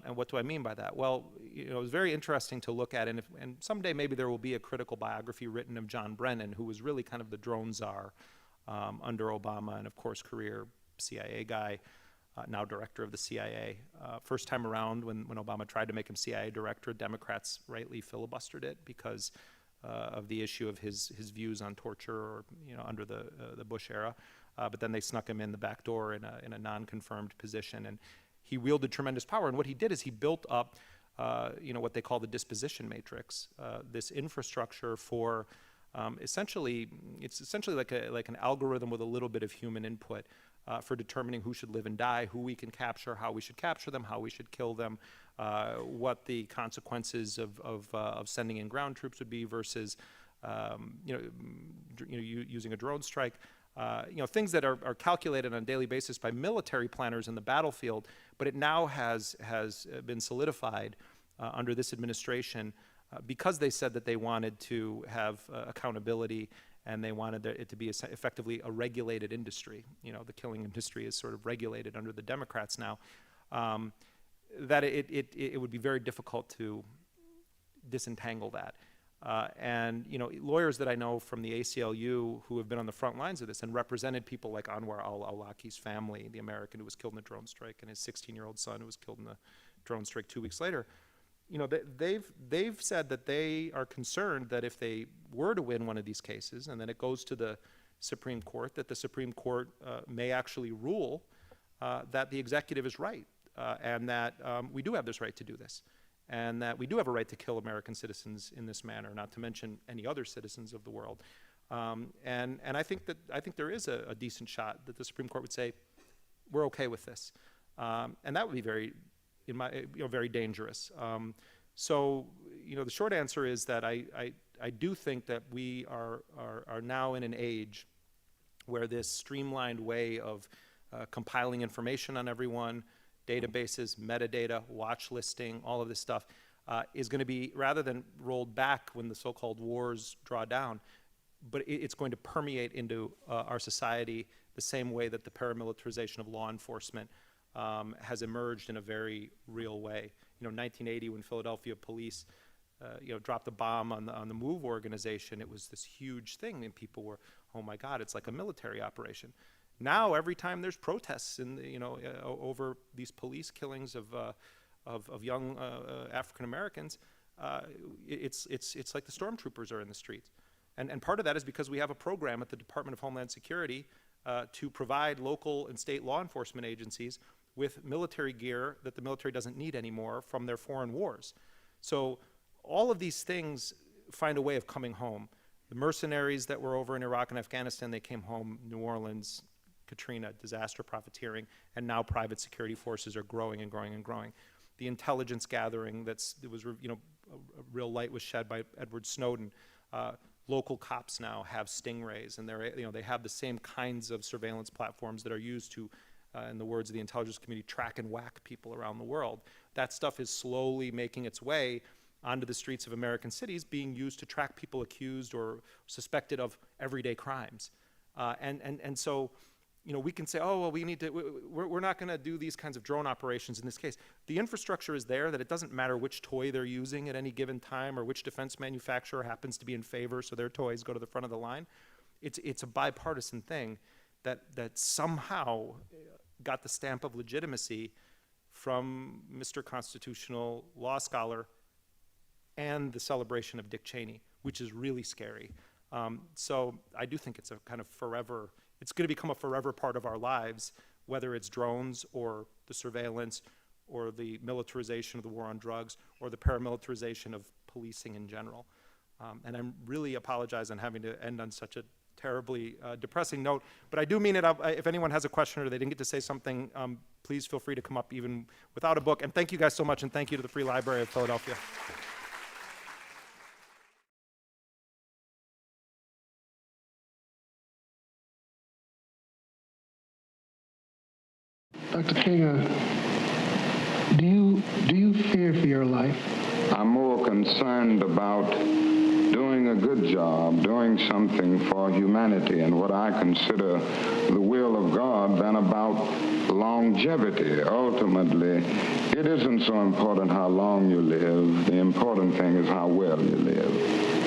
And what do I mean by that? Well, you know, it was very interesting to look at, and someday maybe there will be a critical biography written of John Brennan, who was really kind of the drone czar under Obama, and of course career CIA guy, now director of the CIA. First time around when Obama tried to make him CIA director, Democrats rightly filibustered it because of the issue of his views on torture, or, you know, under the Bush era. But then they snuck him in the back door in a non-confirmed position, and he wielded tremendous power. And what he did is he built up, you know, what they call the disposition matrix, this infrastructure for essentially like an algorithm with a little bit of human input for determining who should live and die, who we can capture, how we should capture them, how we should kill them, what the consequences of sending in ground troops would be versus using a drone strike. You know, things that are calculated on a daily basis by military planners in the battlefield, but it now has been solidified under this administration because they said that they wanted to have accountability, and they wanted it to be effectively a regulated industry. You know, the killing industry is sort of regulated under the Democrats now. That it would be very difficult to disentangle that. And, you know, lawyers that I know from the ACLU who have been on the front lines of this and represented people like Anwar al-Awlaki's family, the American who was killed in the drone strike, and his 16-year-old son who was killed in the drone strike 2 weeks later, you know, they've said that they are concerned that if they were to win one of these cases and then it goes to the Supreme Court, that the Supreme Court may actually rule that the executive is right and that we do have this right to do this, and that we do have a right to kill American citizens in this manner, not to mention any other citizens of the world. And I think there is a decent shot that the Supreme Court would say, we're okay with this. And that would be very dangerous. So, the short answer is that I do think that we are now in an age where this streamlined way of compiling information on everyone, databases, metadata, watch listing, all of this stuff, is going to be, rather than rolled back when the so-called wars draw down, but it's going to permeate into our society the same way that the paramilitarization of law enforcement has emerged in a very real way. 1980, when Philadelphia police dropped the bomb on the MOVE organization, it was this huge thing, and people were, oh my God, it's like a military operation. Now, every time there's protests over these police killings of young African Americans, it's like the stormtroopers are in the streets. And part of that is because we have a program at the Department of Homeland Security to provide local and state law enforcement agencies with military gear that the military doesn't need anymore from their foreign wars. So all of these things find a way of coming home. The mercenaries that were over in Iraq and Afghanistan, they came home. New Orleans, Katrina, disaster profiteering, and now private security forces are growing and growing and growing. The intelligence gathering a real light was shed by Edward Snowden. Local cops now have stingrays, and they have the same kinds of surveillance platforms that are used to, in the words of the intelligence community, track and whack people around the world. That stuff is slowly making its way onto the streets of American cities, being used to track people accused or suspected of everyday crimes. And so, we can say, oh, well, we're not going to do these kinds of drone operations in this case. The infrastructure is there, that it doesn't matter which toy they're using at any given time or which defense manufacturer happens to be in favor, so their toys go to the front of the line. It's a bipartisan thing that somehow got the stamp of legitimacy from Mr. Constitutional Law Scholar and the celebration of Dick Cheney, which is really scary. So I do think it's a kind of it's going to become a forever part of our lives, whether it's drones or the surveillance or the militarization of the war on drugs or the paramilitarization of policing in general. And I really apologize on having to end on such a terribly depressing note, but I do mean it. If anyone has a question or they didn't get to say something, please feel free to come up even without a book. And thank you guys so much, and thank you to the Free Library of Philadelphia. Dr. King, do you fear for your life? I'm more concerned about doing a good job, doing something for humanity and what I consider the will of God than about longevity. Ultimately, it isn't so important how long you live. The important thing is how well you live.